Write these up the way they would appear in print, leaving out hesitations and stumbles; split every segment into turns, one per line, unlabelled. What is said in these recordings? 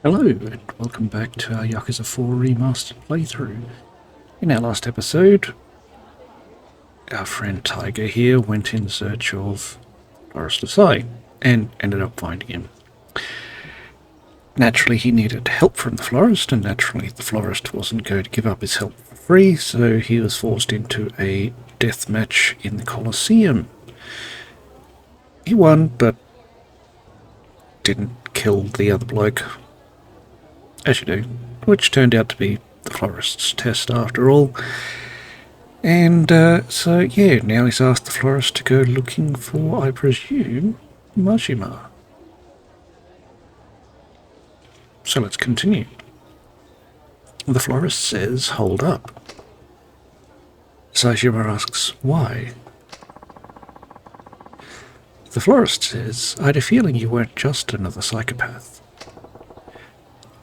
Hello, and welcome back to our Yakuza 4 Remastered playthrough. In our last episode, our friend Tiger here went in search of Florist Sasai and ended up finding him. Naturally, he needed help from the florist, and naturally the florist wasn't going to give up his help for free, so he was forced into a death match in the Colosseum. He won, but didn't kill the other bloke, as you do, which turned out to be the florist's test after all. And so, yeah, now he's asked the florist to go looking for, I presume, Majima. So let's continue. The florist says, hold up. Saejima asks, why? The florist says, I had a feeling you weren't just another psychopath.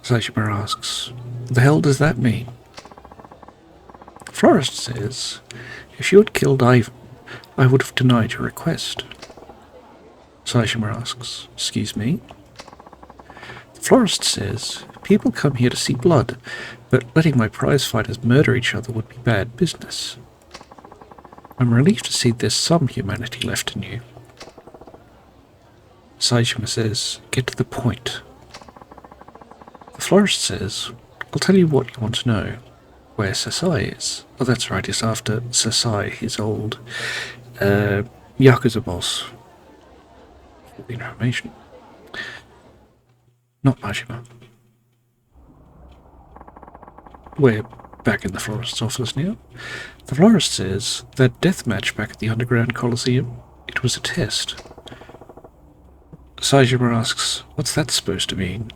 Saejima asks, what the hell does that mean? The florist says, if you had killed Ivan, I would have denied your request. Saejima asks, excuse me? The florist says, people come here to see blood, but letting my prize fighters murder each other would be bad business. I'm relieved to see there's some humanity left in you. Saejima says, get to the point. The florist says, I'll tell you what you want to know. Where Sasai is. Oh, that's right, it's after Sasai, his old Yakuza boss. For the information. Not Majima. We're back in the florist's office now. The florist says, that death match back at the underground Colosseum, it was a test. Saejima asks, what's that supposed to mean?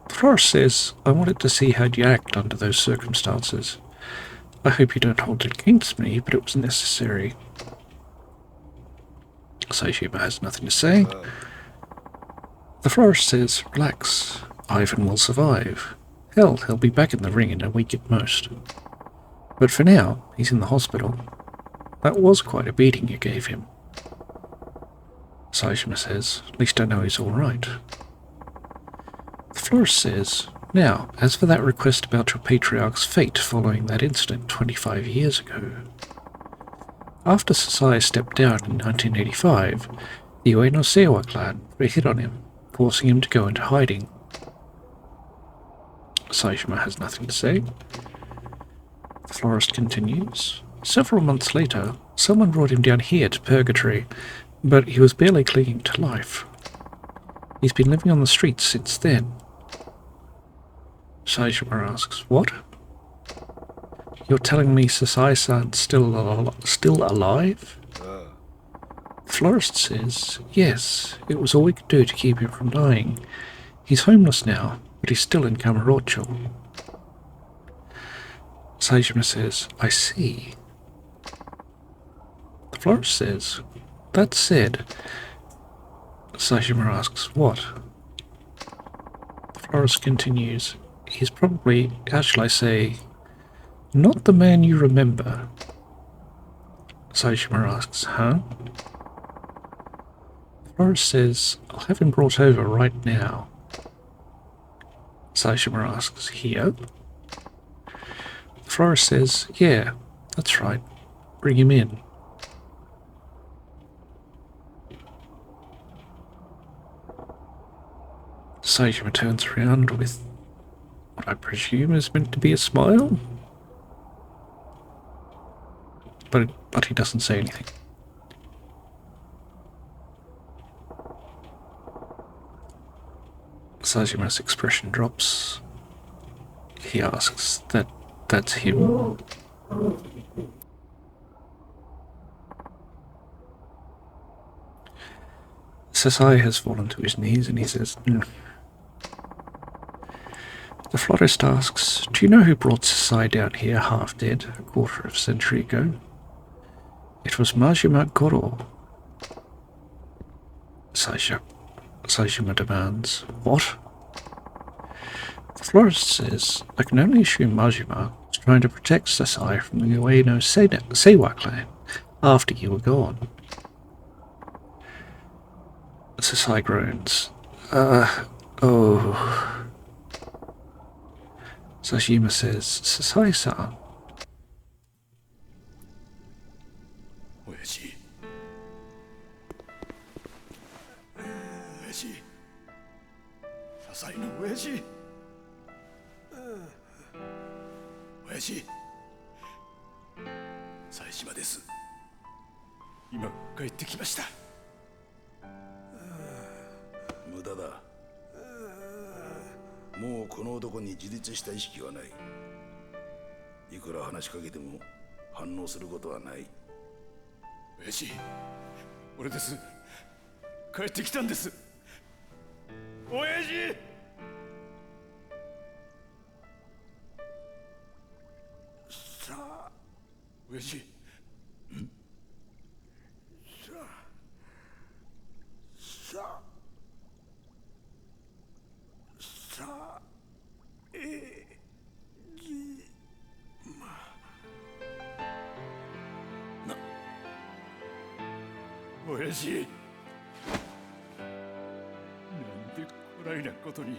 The florist says, I wanted to see how'd you act under those circumstances. I hope you don't hold it against me, but it was necessary. Saejima has nothing to say. The florist says, relax, Ivan will survive. Hell, he'll be back in the ring in a week at most. But for now, he's in the hospital. That was quite a beating you gave him. Saejima says, at least I know he's alright. The florist says, now, as for that request about your patriarch's fate following that incident 25 years ago. After Sasai stepped down in 1985, the Ueno Seiwa clan put a hit on him, forcing him to go into hiding. Saejima has nothing to say. The florist continues. Several months later, someone brought him down here to Purgatory, but he was barely clinging to life. He's been living on the streets since then. Saejima asks, what? You're telling me Sasai-san's still alive? The florist says, yes, it was all we could do to keep him from dying. He's homeless now, but he's still in Kamurocho. Saejima says, I see. The florist says, that said, Saejima asks, what? The florist continues, he's probably, how shall I say, not the man you remember. Saejima asks, huh? The florist says, I'll have him brought over right now. Saejima asks, here? The florist says, yeah, that's right. Bring him in. Saejima turns around with what I presume is meant to be a smile. But he doesn't say anything. Saejima's expression drops. He asks, that's him? Sasai has fallen to his knees and he says, The florist asks, do you know who brought Sasai down here half dead a quarter of a century ago? It was Majima Goro. Saejima demands, what? The florist says, I can only assume Majima was trying to protect Sasai from the Ueno Seiwa clan after you were gone. Sasai groans. Oh. Saejima says, Sasai-san.
親父親父支えの親父親父冴島です。今帰ってきました。無駄だ。もうこの男に自立した意識はない。いくら話しかけても反応することはない。親父、俺です。帰ってきたんです。親父。さあ、親父。親父、なんでこないなことに。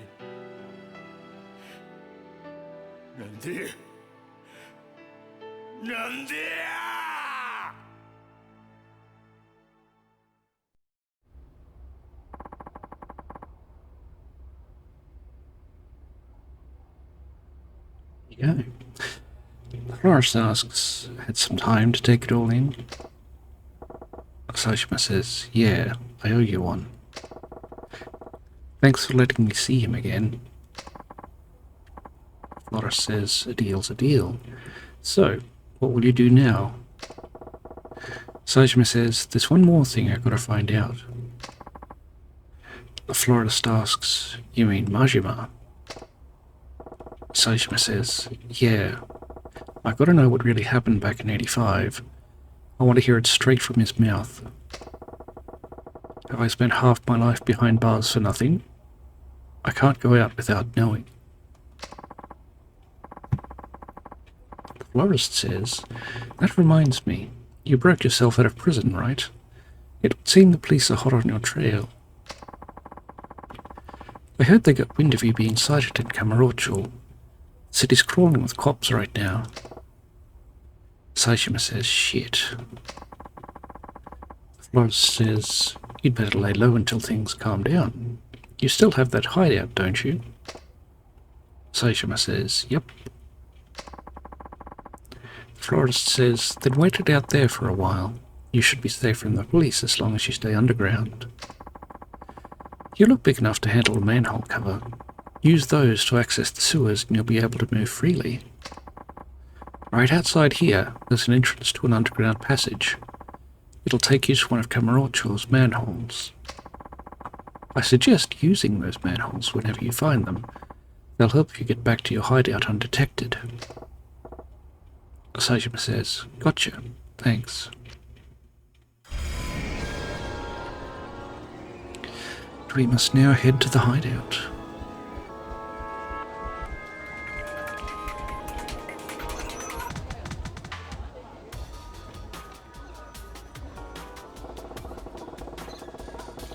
なんでや。
Yeah. Florist asks, had some time to take it all in? Saejima says, yeah, I owe you one. Thanks for letting me see him again. Florist says, a deal's a deal. So, what will you do now? Saejima says, there's one more thing I've got to find out. The florist asks, you mean Majima? Saejima says, yeah. I've got to know what really happened back in 85. I want to hear it straight from his mouth. Have I spent half my life behind bars for nothing? I can't go out without knowing. The florist says, that reminds me, you broke yourself out of prison, right? It would seem the police are hot on your trail. I heard they got wind of you being sighted in Kamurocho. The city's crawling with cops right now. Saejima says, shit. The florist says, you'd better lay low until things calm down. You still have that hideout, don't you? Saejima says, yep. The florist says, then wait it out there for a while. You should be safe from the police as long as you stay underground. You look big enough to handle a manhole cover. Use those to access the sewers and you'll be able to move freely. Right outside here, there's an entrance to an underground passage. It'll take you to one of Kamurocho's manholes. I suggest using those manholes whenever you find them. They'll help you get back to your hideout undetected. Saejima says, gotcha, thanks. We must now head to the hideout.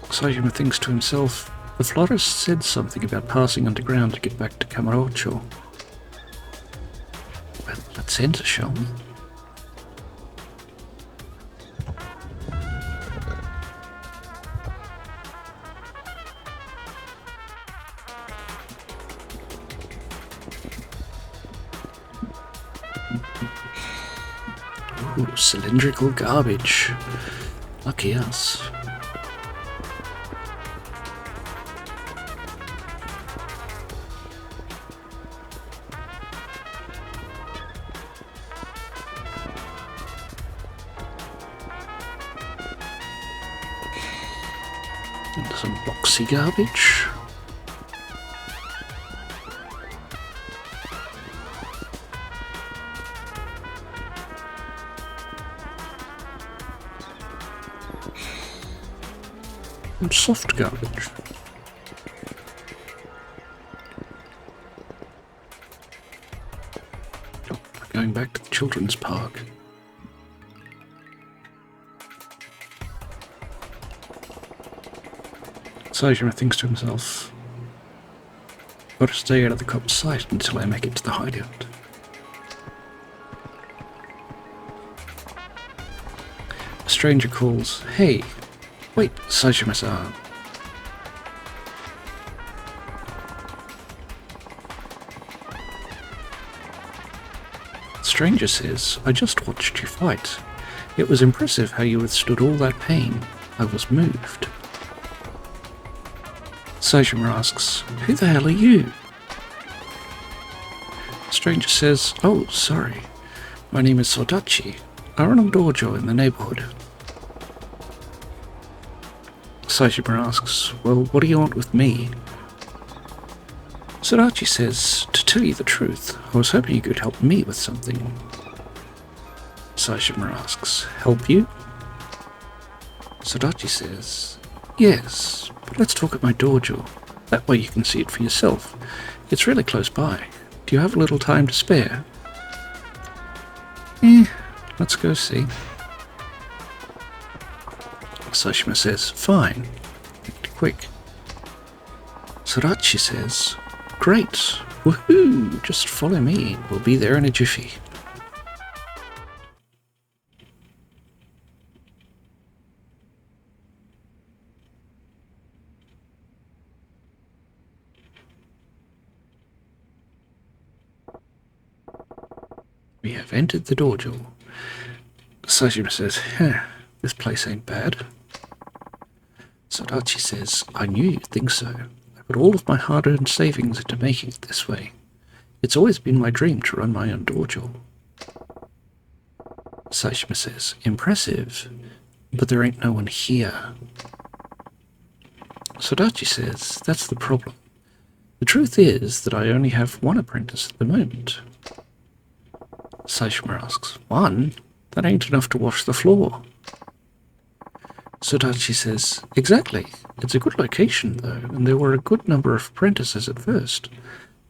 Saejima thinks to himself, the florist said something about passing underground to get back to Kamurocho. Well, let's enter, shall we? Ooh, cylindrical garbage. Lucky us. And some boxy garbage. And soft garbage. Oh, we're going back to the children's park. Saejima thinks to himself, Gotta stay out of the cop's sight until I make it to the hideout. A stranger calls, "Hey, wait, Saejima-san." The stranger says, "I just watched you fight. It was impressive how you withstood all that pain. I was moved." Saejima asks, "Who the hell are you?" The stranger says, "Oh, sorry. My name is Sodachi. I run a dojo in the neighborhood." Saejima asks, "Well, what do you want with me?" Sodachi says, "To tell you the truth, I was hoping you could help me with something." Saejima asks, "Help you?" Sodachi says, "Yes, but let's talk at my dojo. That way you can see it for yourself. It's really close by. Do you have a little time to spare?" Let's go see." Saejima says, "Fine. Make it quick." Sodachi says, "Great. Woohoo! Just follow me. We'll be there in a jiffy." We have entered the dojo. Saejima says, "This place ain't bad." Sodachi says, "I knew you'd think so. I put all of my hard-earned savings into making it this way. It's always been my dream to run my own dojo." Saejima says, "Impressive, but there ain't no one here." Sodachi says, "That's the problem. The truth is that I only have one apprentice at the moment." Saejima asks, "One? That ain't enough to wash the floor." Sodachi says, "Exactly. It's a good location, though, and there were a good number of apprentices at first,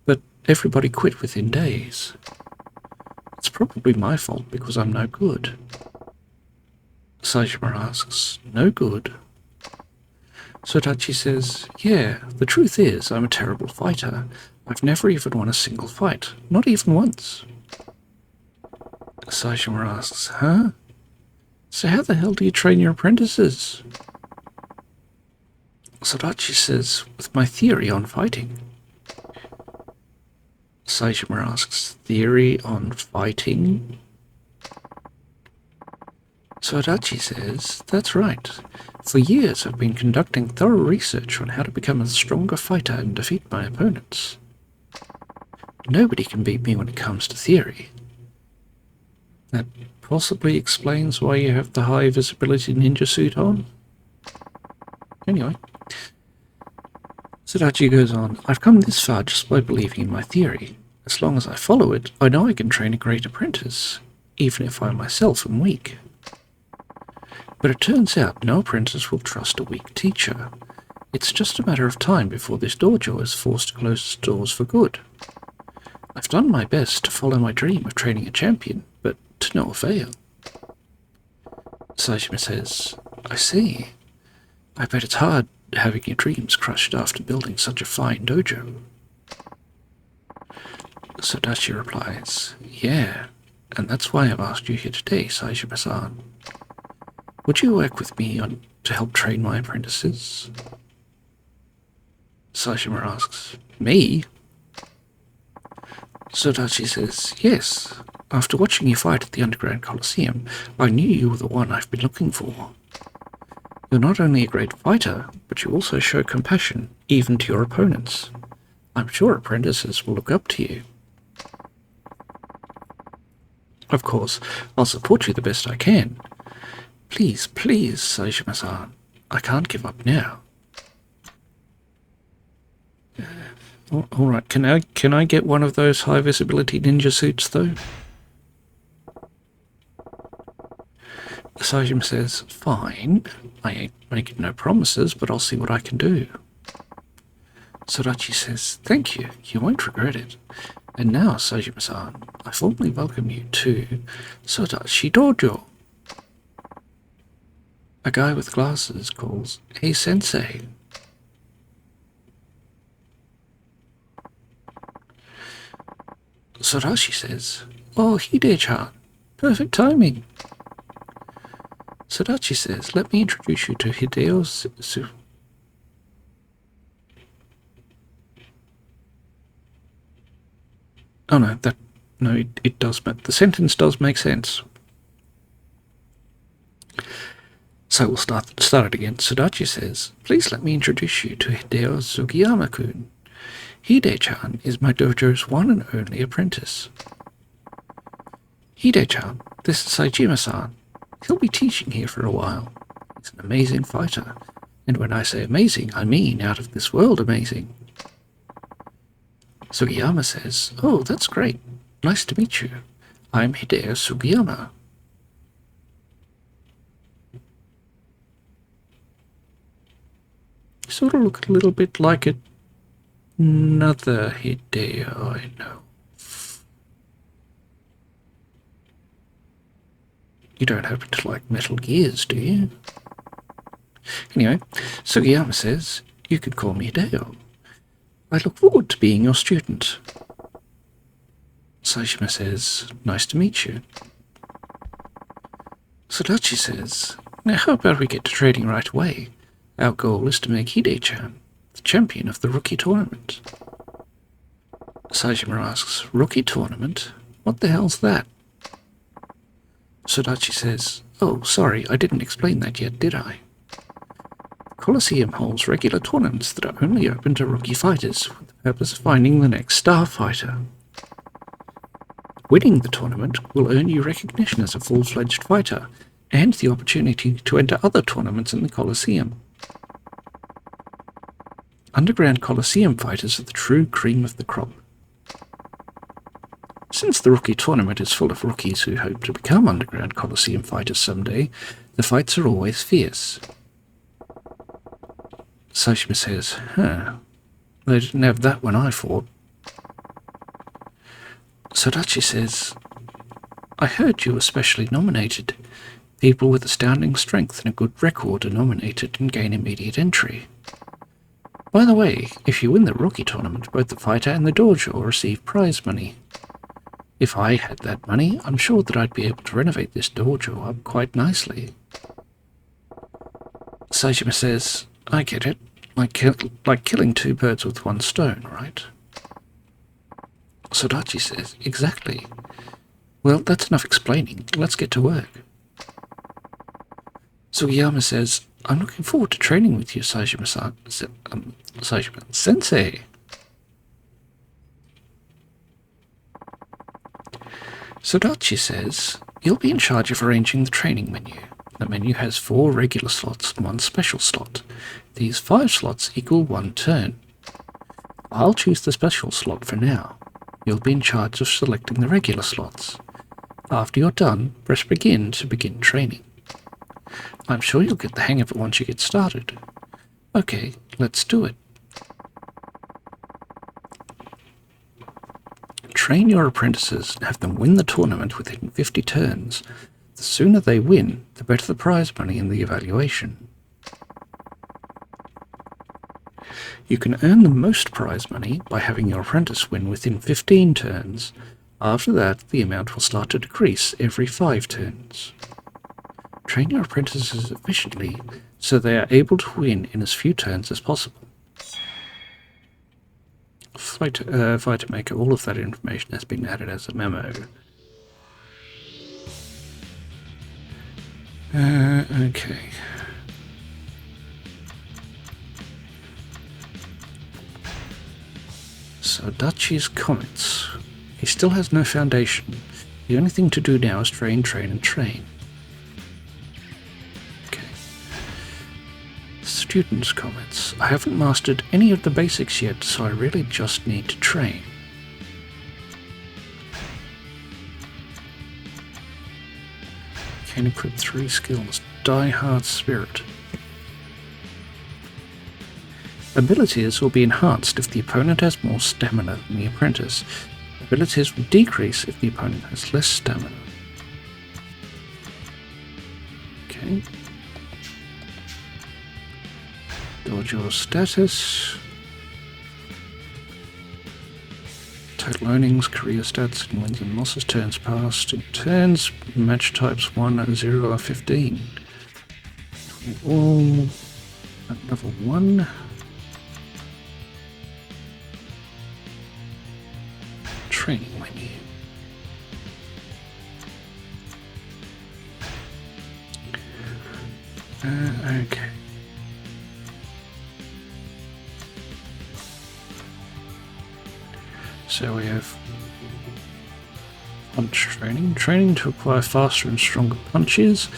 but everybody quit within days. It's probably my fault because I'm no good." Saejima asks, "No good?" Sodachi says, "Yeah, the truth is I'm a terrible fighter. I've never even won a single fight, not even once." Saejima asks, "Huh? So how the hell do you train your apprentices?" Sodachi says, "With my theory on fighting." Saejima asks, "Theory on fighting?" Sodachi says, "That's right. For years I've been conducting thorough research on how to become a stronger fighter and defeat my opponents. Nobody can beat me when it comes to theory. That possibly explains why you have the high visibility ninja suit on." Anyway, Sodachi goes on, "I've come this far just by believing in my theory. As long as I follow it, I know I can train a great apprentice, even if I myself am weak. But it turns out no apprentice will trust a weak teacher. It's just a matter of time before this dojo is forced to close its doors for good. I've done my best to follow my dream of training a champion, but to no avail." Saejima says, "I see. I bet it's hard having your dreams crushed after building such a fine dojo." Sodachi replies, "Yeah, and that's why I've asked you here today, Saejima-san. Would you work with me to help train my apprentices?" Saejima asks, "Me?" Sodachi says, "Yes. After watching you fight at the Underground Coliseum, I knew you were the one I've been looking for. You're not only a great fighter, but you also show compassion, even to your opponents. I'm sure apprentices will look up to you. Of course, I'll support you the best I can. Please, please, Saejima-san, I can't give up now." Alright, can I get one of those high visibility ninja suits though? Saejima says, "Fine. I ain't making no promises, but I'll see what I can do." Sodachi says, "Thank you. You won't regret it. And now, Saejima-san, I formally welcome you to Sodachi Dojo." A guy with glasses calls, "Hey, Sensei." Sorachi says, "Oh, Hide-chan, perfect timing." Sorachi says, "Let me introduce you to Hideo Oh no, it does make, the sentence does make sense. So we'll start it again. Sodachi says, "Please let me introduce you to Hideo Sugiyama-kun. Hide-chan is my dojo's one and only apprentice." "Hide-chan, this is Saejima-san. He'll be teaching here for a while. He's an amazing fighter. And when I say amazing, I mean out of this world amazing." Sugiyama says, "Oh, that's great. Nice to meet you. I'm Hideo Sugiyama." You sort of look a little bit like another Hideo I know. You don't happen to like Metal Gears, do you? Anyway, Sugiyama says, "You can call me Hideo. I look forward to being your student." Saejima says, "Nice to meet you." Sodachi says, "Now how about we get to trading right away? Our goal is to make Hide-chan the champion of the rookie tournament." Saejima asks, "Rookie tournament? What the hell's that?" Sodachi says, "Oh, sorry, I didn't explain that yet, did I? Colosseum holds regular tournaments that are only open to rookie fighters with the purpose of finding the next star fighter. Winning the tournament will earn you recognition as a full-fledged fighter and the opportunity to enter other tournaments in the Colosseum. Underground Colosseum fighters are the true cream of the crop. Since the rookie tournament is full of rookies who hope to become Underground Colosseum fighters someday, the fights are always fierce." Saejima says, "They didn't have that when I fought." Sodachi says, "I heard you were specially nominated. People with astounding strength and a good record are nominated and gain immediate entry. By the way, if you win the rookie tournament, both the fighter and the dojo receive prize money. If I had that money, I'm sure that I'd be able to renovate this dojo up quite nicely." Saejima says, "I get it. Like killing two birds with one stone, right?" Sodachi says, "Exactly. Well, that's enough explaining. Let's get to work." Sugiyama says, "I'm looking forward to training with you, Saejima-sensei." Sodachi says, "You'll be in charge of arranging the training menu. The menu has 4 regular slots and 1 special slot. These 5 slots equal 1 turn. I'll choose the special slot for now. You'll be in charge of selecting the regular slots. After you're done, press begin to begin training. I'm sure you'll get the hang of it once you get started. Okay, let's do it. Train your apprentices and have them win the tournament within 50 turns. The sooner they win, the better the prize money in the evaluation. You can earn the most prize money by having your apprentice win within 15 turns. After that, the amount will start to decrease every 5 turns. Train your apprentices efficiently so they are able to win in as few turns as possible. Fighter Maker, all of that information has been added as a memo. Okay. Sodachi's comments. He still has no foundation. The only thing to do now is train, and train. Okay. Students' comments. I haven't mastered any of the basics yet, so I really just need to train. Can equip 3 skills. Die Hard Spirit. Abilities will be enhanced if the opponent has more stamina than the apprentice. Abilities will decrease if the opponent has less stamina. Okay. Dojo status. total earnings, career stats, in wins and losses, turns past, in turns, match types 1, 0, or 15. All at level 1. Training menu. Okay. So we have punch training, training to acquire faster and stronger punches,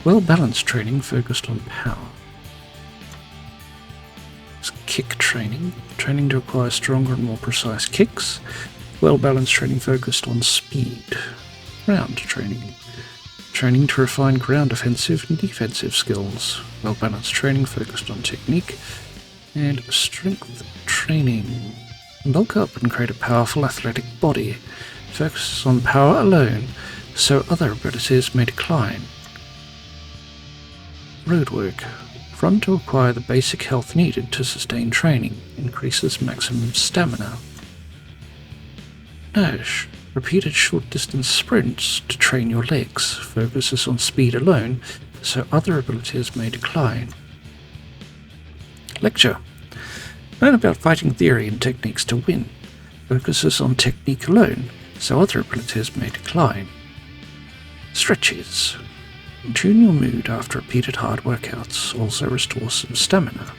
well-balanced training focused on power. It's kick training, training to acquire stronger and more precise kicks, well-balanced training focused on speed. Ground training, training to refine ground offensive and defensive skills, well-balanced training focused on technique, and strength training. Bulk up and create a powerful athletic body. Focuses on power alone, so other abilities may decline. Roadwork. Run to acquire the basic health needed to sustain training. Increases maximum stamina. Dash. Repeated short-distance sprints to train your legs. Focuses on speed alone, so other abilities may decline. Lecture. Learn about fighting theory and techniques to win. Focuses on technique alone, so other abilities may decline. Stretches. Tune your mood after repeated hard workouts, also restores some stamina.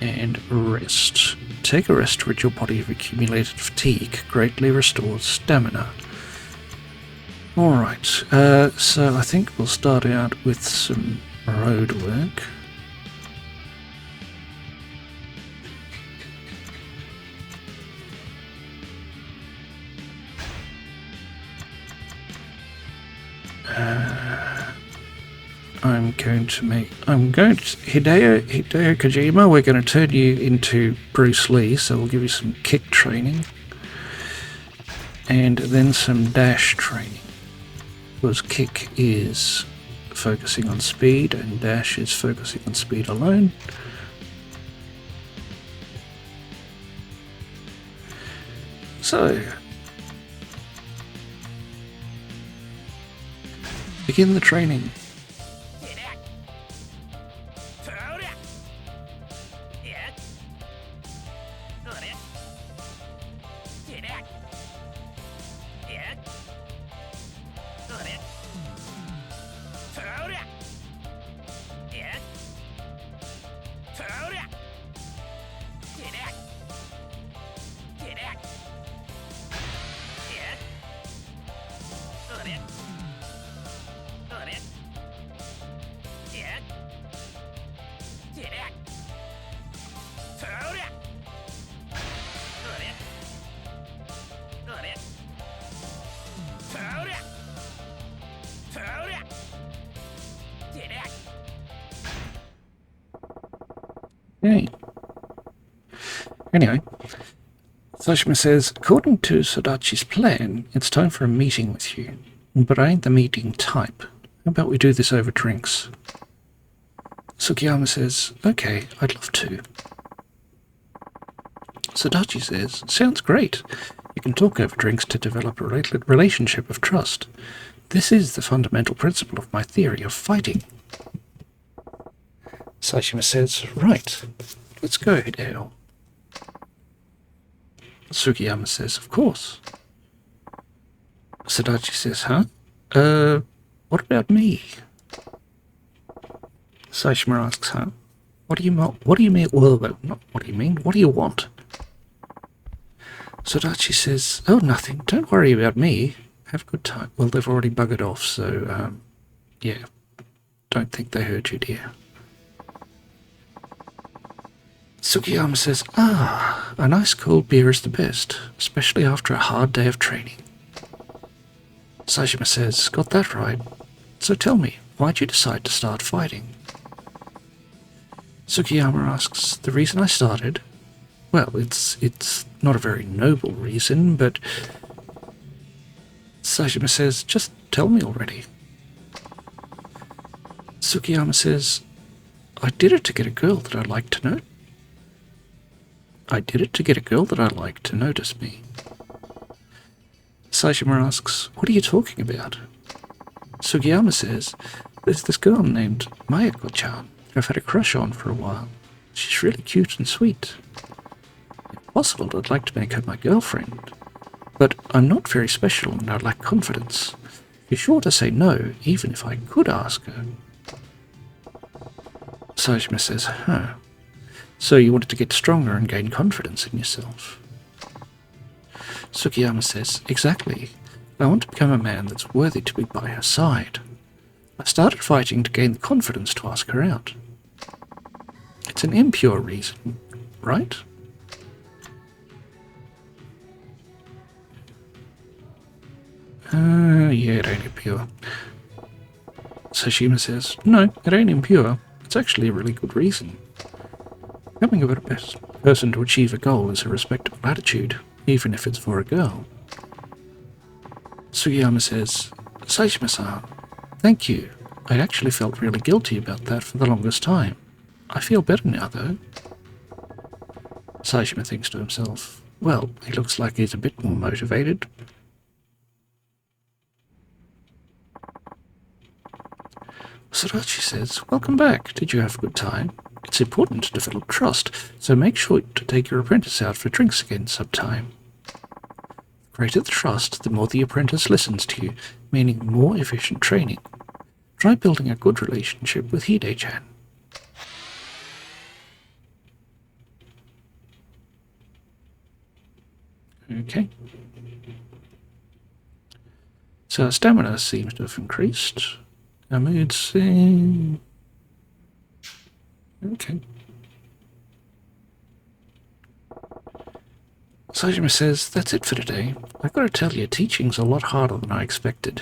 And rest. Take a rest to rid your body of accumulated fatigue, greatly restores stamina. Alright, so I think we'll start out with some road work. Hideo Kojima, we're going to turn you into Bruce Lee, so we'll give you some kick training and then some dash training, because kick is focusing on speed and dash is focusing on speed alone. So begin the training. Okay. Anyway, Saejima says, according to Sadachi's plan, it's time for a meeting with you. But I ain't the meeting type. How about we do this over drinks? Sugiyama says, okay, I'd love to. Sadachi says, sounds great. You can talk over drinks to develop a relationship of trust. This is the fundamental principle of my theory of fighting. Saejima says, right, let's go, Hideo. Sugiyama says, of course. Sadachi says, huh? What about me? Saejima asks, huh? What do you mean? Well, not what do you mean? What do you want? Sadachi says, oh, nothing. Don't worry about me. Have a good time. Well, they've already buggered off, so, yeah. Don't think they heard you, dear. Sugiyama says, a nice cold beer is the best, especially after a hard day of training. Saejima says, got that right. So tell me, why'd you decide to start fighting? Sugiyama asks, the reason I started? Well, it's not a very noble reason, but... Saejima says, just tell me already. Sugiyama says, I did it to get a girl that I liked to know. I did it to get a girl that I liked to notice me. Saejima asks, what are you talking about? Sugiyama says, there's this girl named Mayako-chan I've had a crush on for a while. She's really cute and sweet. If possible, I'd like to make her my girlfriend. But I'm not very special and I lack confidence. Be sure to say no, even if I could ask her. Saejima says, huh. So you wanted to get stronger and gain confidence in yourself. Sugiyama says, exactly. I want to become a man that's worthy to be by her side. I started fighting to gain the confidence to ask her out. It's an impure reason, right? Yeah, it ain't impure. Saejima says, no, it ain't impure. It's actually a really good reason. Becoming a better person to achieve a goal is a respectable attitude, even if it's for a girl. Sugiyama says, Saejima-san, thank you. I actually felt really guilty about that for the longest time. I feel better now, though. Saejima thinks to himself, well, he looks like he's a bit more motivated. Sodachi says, welcome back. Did you have a good time? It's important to develop trust, so make sure to take your apprentice out for drinks again sometime. The greater the trust, the more the apprentice listens to you, meaning more efficient training. Try building a good relationship with Hide-chan. Okay. So our stamina seems to have increased. Our mood's... Okay. Saejima says, that's it for today. I've got to tell you, teaching's a lot harder than I expected.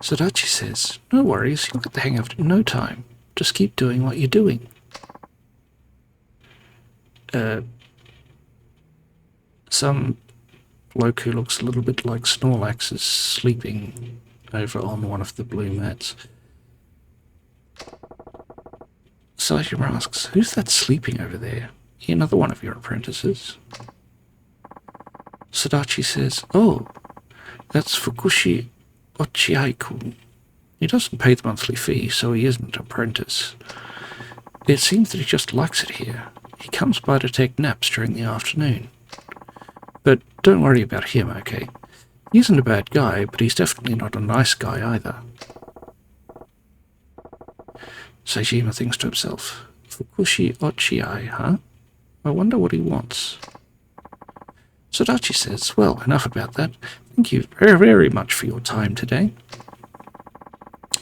Sodachi says, no worries, you'll get the hang of it in no time. Just keep doing what you're doing. Some bloke who looks a little bit like Snorlax is sleeping over on one of the blue mats. Saejima asks, who's that sleeping over there? Another one of your apprentices? Sodachi says, oh, that's Fukushi Ochiai-kun. He doesn't pay the monthly fee, so he isn't an apprentice. It seems that he just likes it here. He comes by to take naps during the afternoon. But don't worry about him, okay? He isn't a bad guy, but he's definitely not a nice guy either. Saejima thinks to himself, Fukushi Ochiai, huh? I wonder what he wants. Sodachi says, well, enough about that. Thank you very, very much for your time today.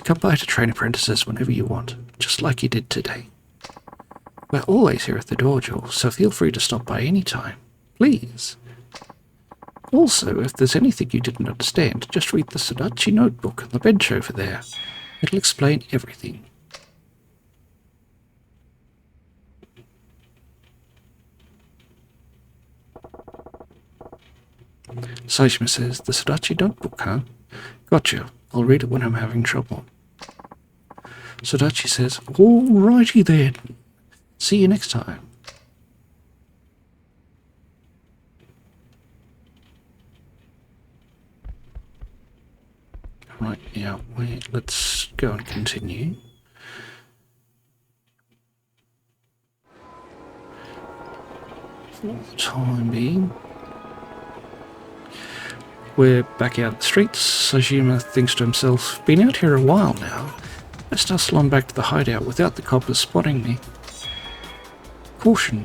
Come by to train apprentices whenever you want, just like you did today. We're always here at the dojo, so feel free to stop by any time. Please. Also, if there's anything you didn't understand, just read the Sodachi notebook on the bench over there. It'll explain everything. Saejima says, the Sodachi notebook, huh? Gotcha. I'll read it when I'm having trouble. Sodachi says, alrighty then. See you next time. Right, yeah, let's go and continue. For the time being, we're back out the streets. Saejima thinks to himself, been out here a while now. Best hustle on back to the hideout without the coppers spotting me. Caution.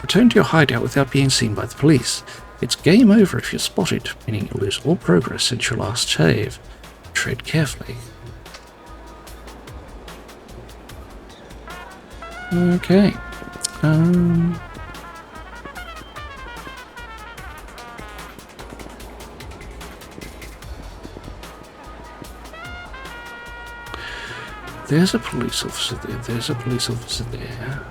Return to your hideout without being seen by the police. It's game over if you're spotted, meaning you'll lose all progress since your last save. Tread carefully. Okay. There's a police officer there. There's a police officer there.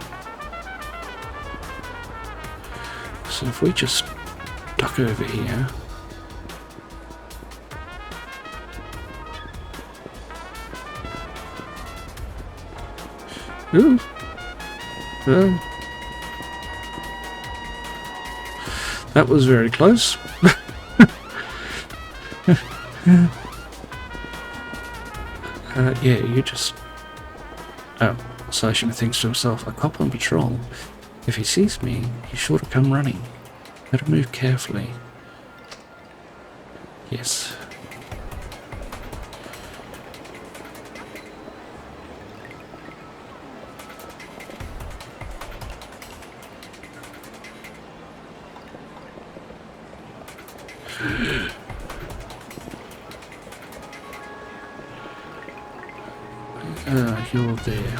So if we just duck over here. Ooh. The That was very close. Yeah, you just... Oh, Saejima thinks to himself, a cop on patrol. If he sees me, he's sure to come running. Better move carefully. Yes. You're there.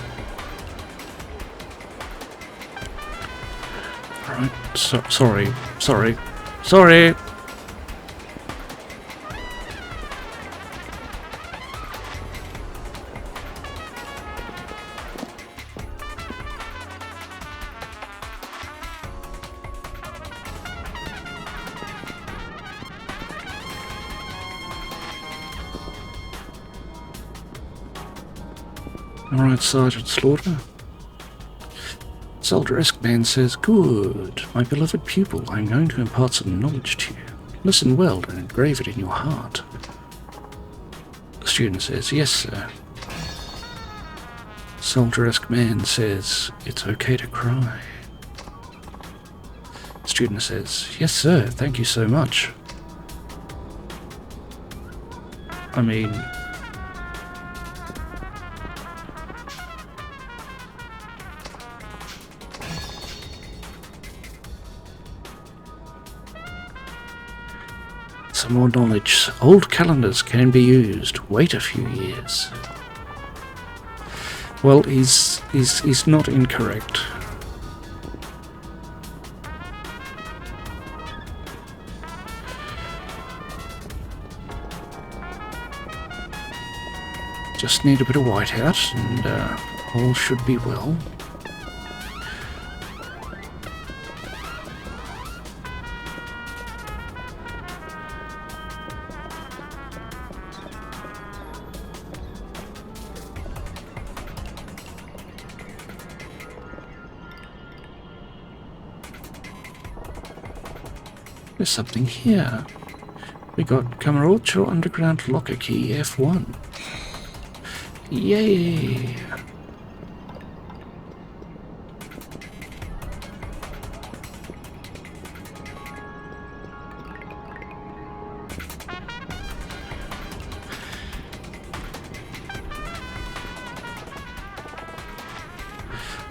Right, sorry. Alright, Sergeant Slaughter. Soldier-esque man says, good. My beloved pupil, I'm going to impart some knowledge to you. Listen well and engrave it in your heart. The student says, yes, sir. Soldier-esque man says, it's okay to cry. The student says, yes, sir, thank you so much. I mean... some more knowledge. Old calendars can be used. Wait a few years. Well, he's not incorrect. Just need a bit of whiteout and all should be well. There's something here. We got Kamurocho Underground Locker Key F1. Yay!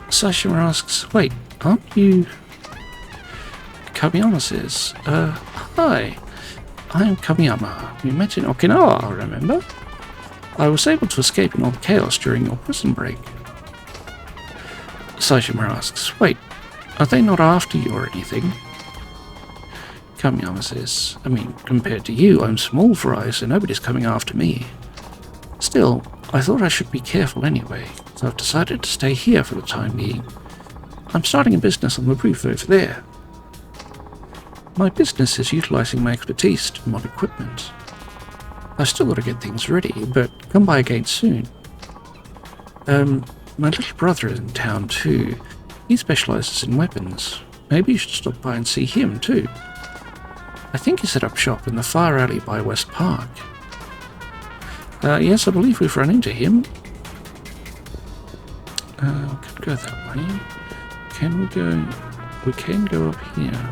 Saejima asks, wait, aren't you... Kamiyama says, hi, I'm Kamiyama. We met in Okinawa, remember? I was able to escape in all the chaos during your prison break. Saejima asks, wait, are they not after you or anything? Kamiyama says, I mean, compared to you, I'm small fry, so nobody's coming after me. Still, I thought I should be careful anyway, so I've decided to stay here for the time being. I'm starting a business on the roof over there. My business is utilizing my expertise to mod equipment. I've still got to get things ready, but come by again soon. My little brother is in town too. He specializes in weapons. Maybe you should stop by and see him too. I think he set up shop in the fire alley by West Park. Yes, I believe we've run into him. We could go that way. Can we go... We can go up here.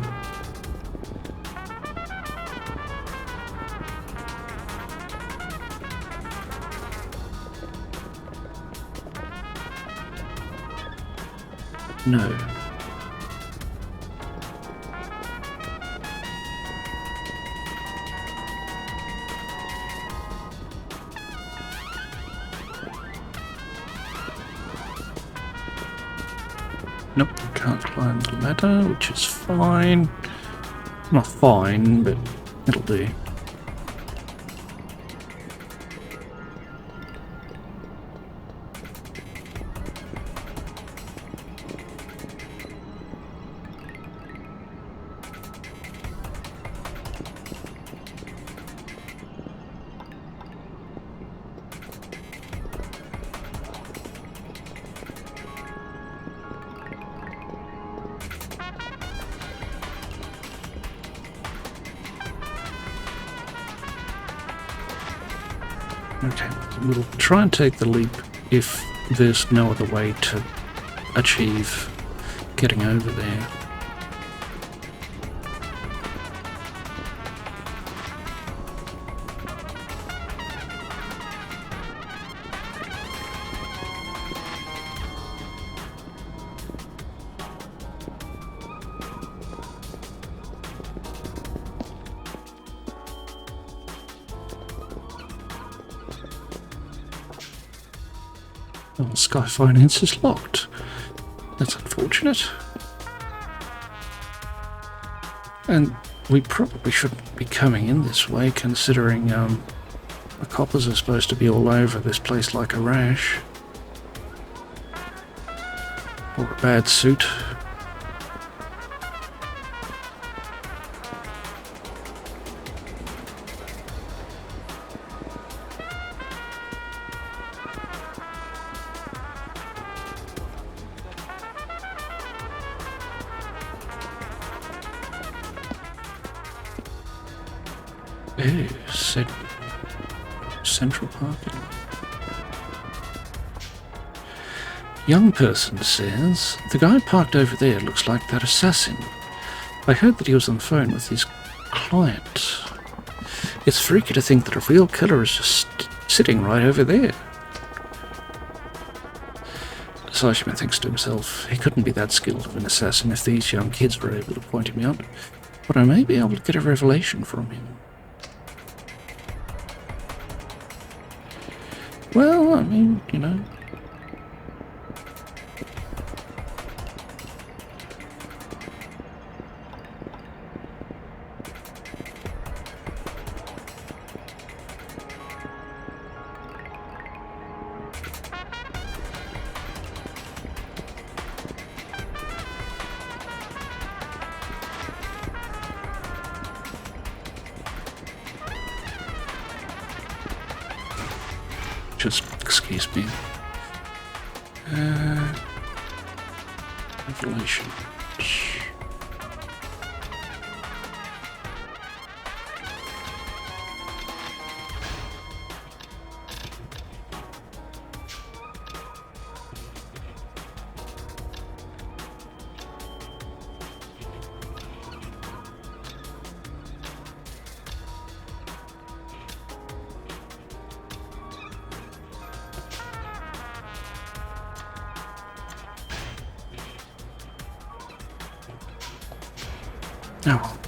No. Nope, can't climb the ladder, which is fine. Not fine, but it'll do. Okay, we'll try and take the leap if there's no other way to achieve getting over there. Oh, Sky Finance is locked. That's unfortunate. And we probably shouldn't be coming in this way, considering the coppers are supposed to be all over this place like a rash. Or a bad suit. Ew, central parking. Young person says, the guy parked over there looks like that assassin. I heard that he was on the phone with his client. It's freaky to think that a real killer is just sitting right over there. Saejima thinks to himself, he couldn't be that skilled of an assassin if these young kids were able to point him out, but I may be able to get a revelation from him. Well, I mean, you know. Just excuse me. Revelation. Oh.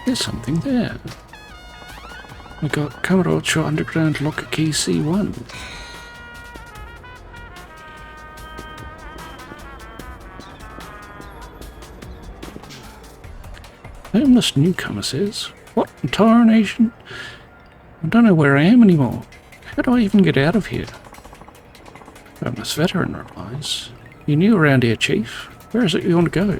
There's something there. We got Kamurocho Underground Locker Key C1. Homeless newcomer says, what in tarnation? I don't know where I am anymore. How do I even get out of here? Homeless veteran replies, you new around here, Chief. Where is it you want to go?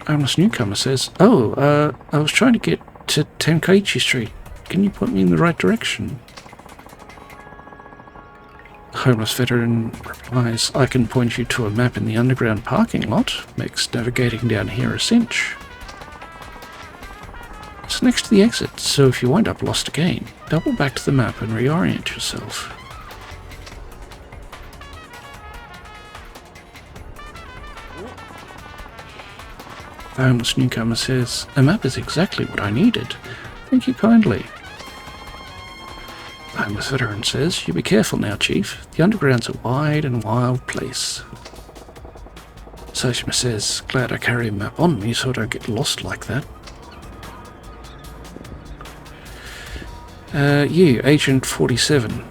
Homeless newcomer says, I was trying to get to Tenkaichi Street. Can you put me in the right direction? Homeless veteran replies, I can point you to a map in the underground parking lot. Makes navigating down here a cinch. It's next to the exit, so if you wind up lost again, double back to the map and reorient yourself. The homeless newcomer says, a map is exactly what I needed. Thank you kindly. The homeless veteran says, you be careful now, Chief. The underground's a wide and wild place. Saejima says, glad I carry a map on me so I don't get lost like that. You, Agent 47.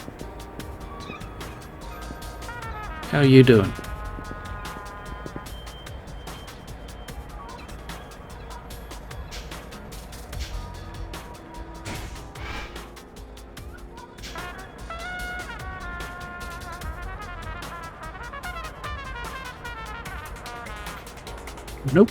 How are you doing? Nope.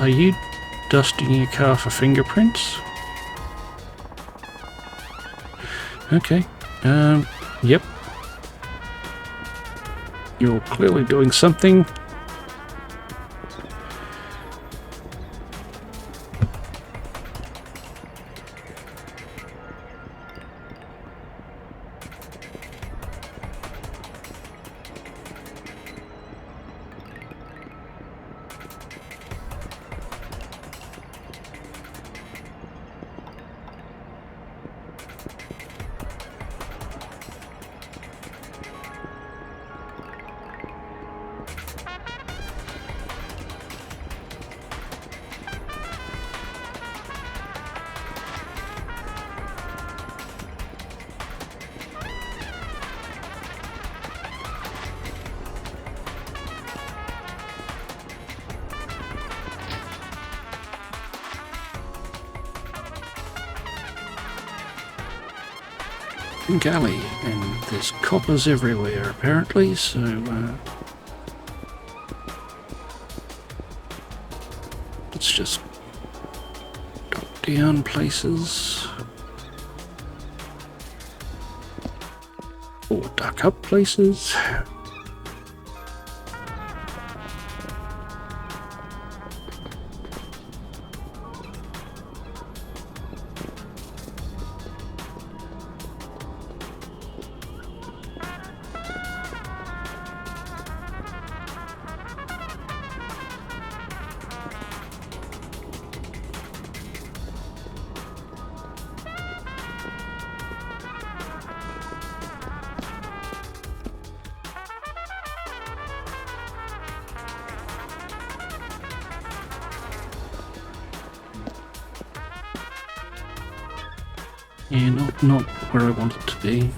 Are you dusting your car for fingerprints? Okay. Yep. You're clearly doing something. Galley, and there's coppers everywhere apparently, so let's just drop down places or duck up places. Yeah, not where I want it to be.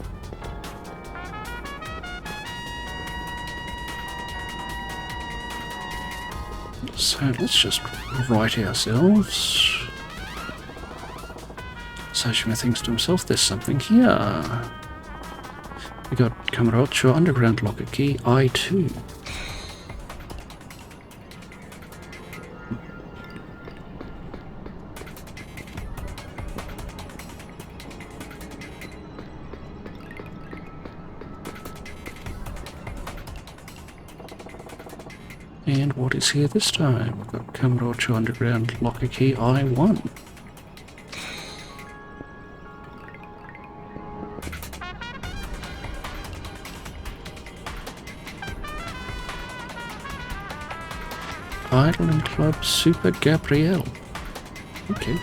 So let's just right ourselves. Saejima thinks to himself, there's something here. We got Kamurocho underground locker key I2. And what is here this time? We've got Kamurocho underground locker key I1. Idling Club Super Gabrielle. Okay.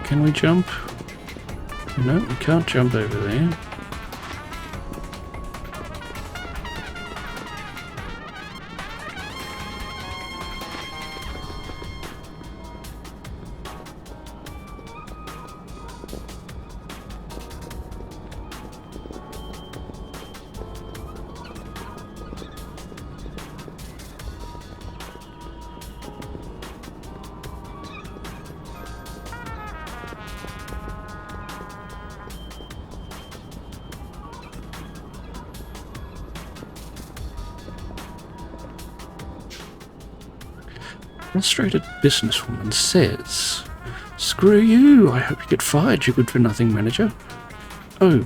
Can we jump? No, we can't jump over there. Frustrated businesswoman says, "Screw you, I hope you get fired, you good-for-nothing manager." Oh,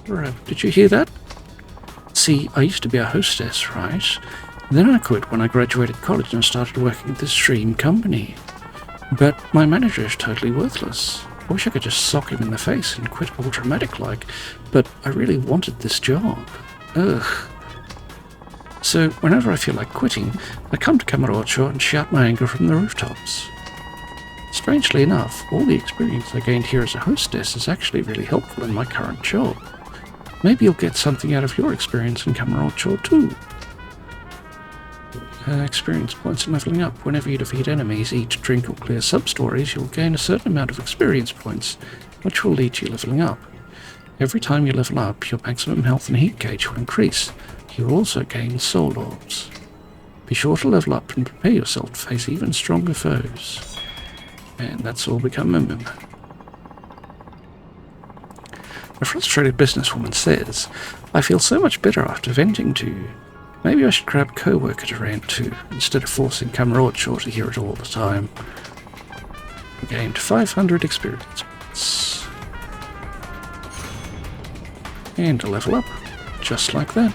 crap, did you hear that? See, I used to be a hostess, right? Then I quit when I graduated college and started working at this dream company. But my manager is totally worthless. I wish I could just sock him in the face and quit all dramatic-like, but I really wanted this job. Ugh. So whenever I feel like quitting, I come to Kamurocho and shout my anger from the rooftops. Strangely enough, all the experience I gained here as a hostess is actually really helpful in my current job. Maybe you'll get something out of your experience in Kamurocho too. experience points and leveling up. Whenever you defeat enemies, eat, drink or clear sub-stories, you'll gain a certain amount of experience points, which will lead to you leveling up. Every time you level up, your maximum health and heat gauge will increase. You will also gain soul orbs. Be sure to level up and prepare yourself to face even stronger foes. And that's all become a member. A frustrated businesswoman says, I feel so much better after venting to you. Maybe I should grab a co-worker to rant to, instead of forcing Kamurocho to hear it all the time. Gained 500 experience points. And a level up, just like that.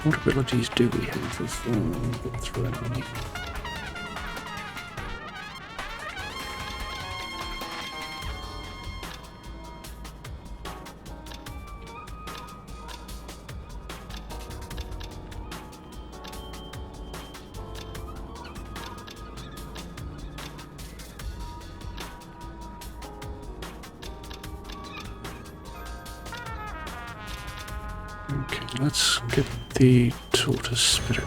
What abilities do we have? We've thrown on here. Okay, let's get the tortoise spirit.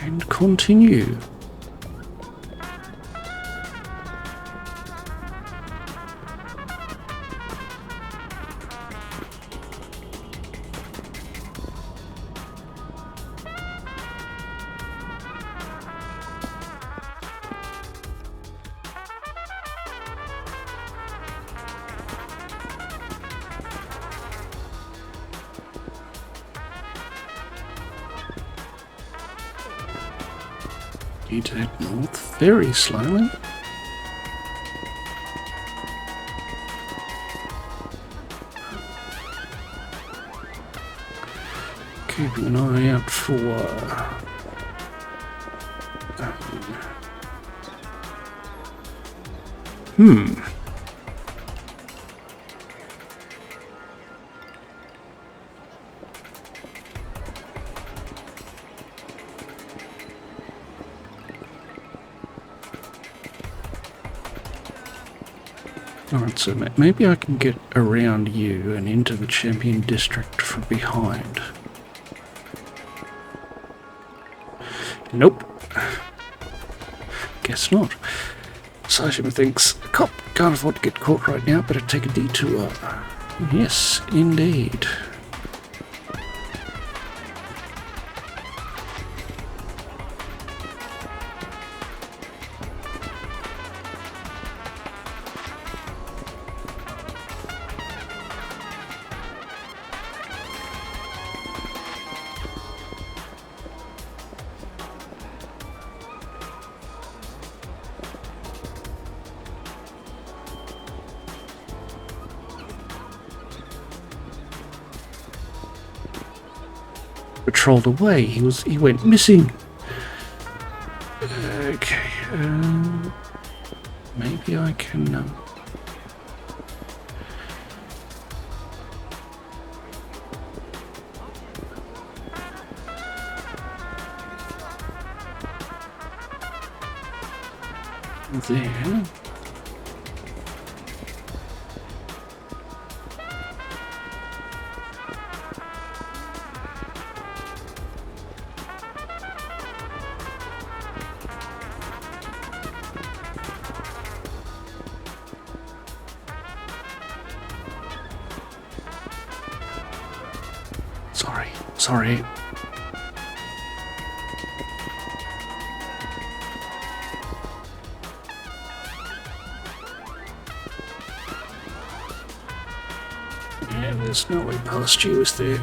And continue. Need to head north very slowly. Keeping an eye out for Alright, so maybe I can get around you and into the Champion District from behind. Nope. Guess not. Saejima thinks, a cop can't afford to get caught right now, better take a detour. Yes, indeed. Patrolled away. He went missing. Okay. Maybe I can. There. Sorry. Yeah, there's no way past you, is there?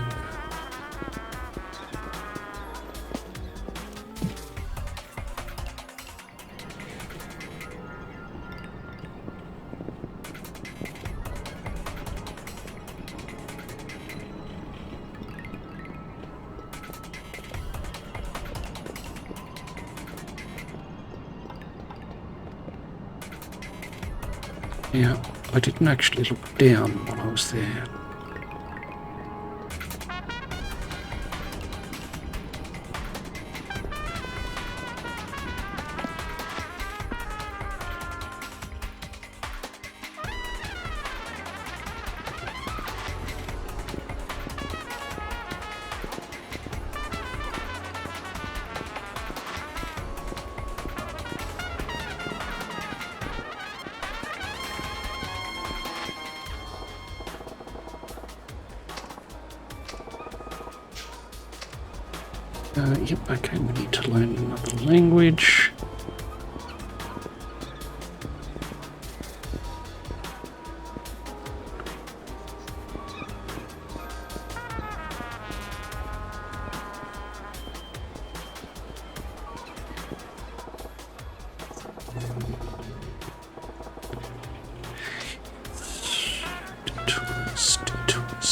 Yeah, I didn't actually look down while I was there. Yep, okay, we need to learn another language.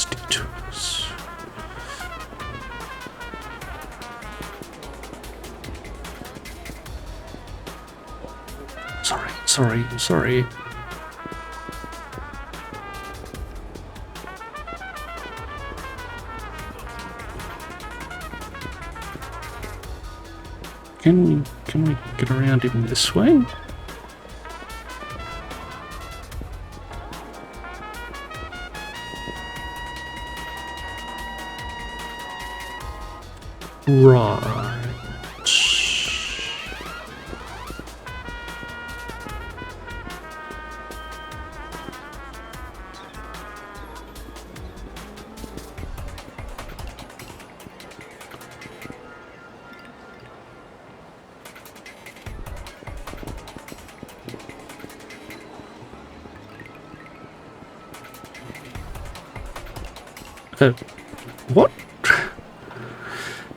Detours. Sorry. Can we get around him this way? Right. What?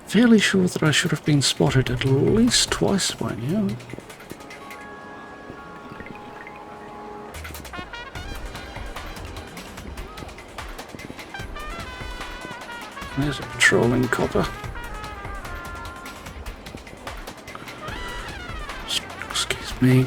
Fairly sure that I should have been spotted at least twice by now. There's a patrolling copper. Excuse me.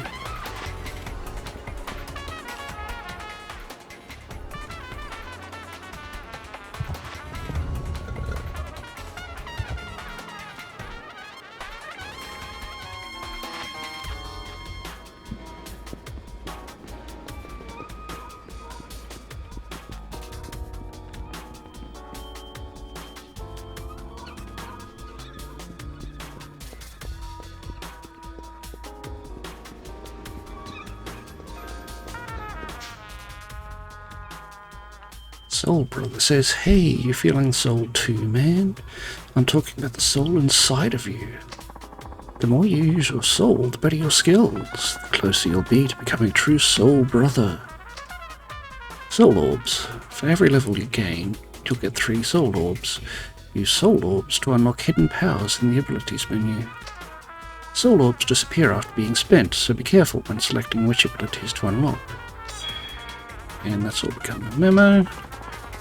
Soul Brother says, hey, you feeling soul too, man? I'm talking about the soul inside of you. The more you use your soul, the better your skills, the closer you'll be to becoming a true Soul Brother. Soul Orbs. For every level you gain, you'll get 3 Soul Orbs. Use Soul Orbs to unlock hidden powers in the abilities menu. Soul Orbs disappear after being spent, so be careful when selecting which abilities to unlock. And that's all become a memo.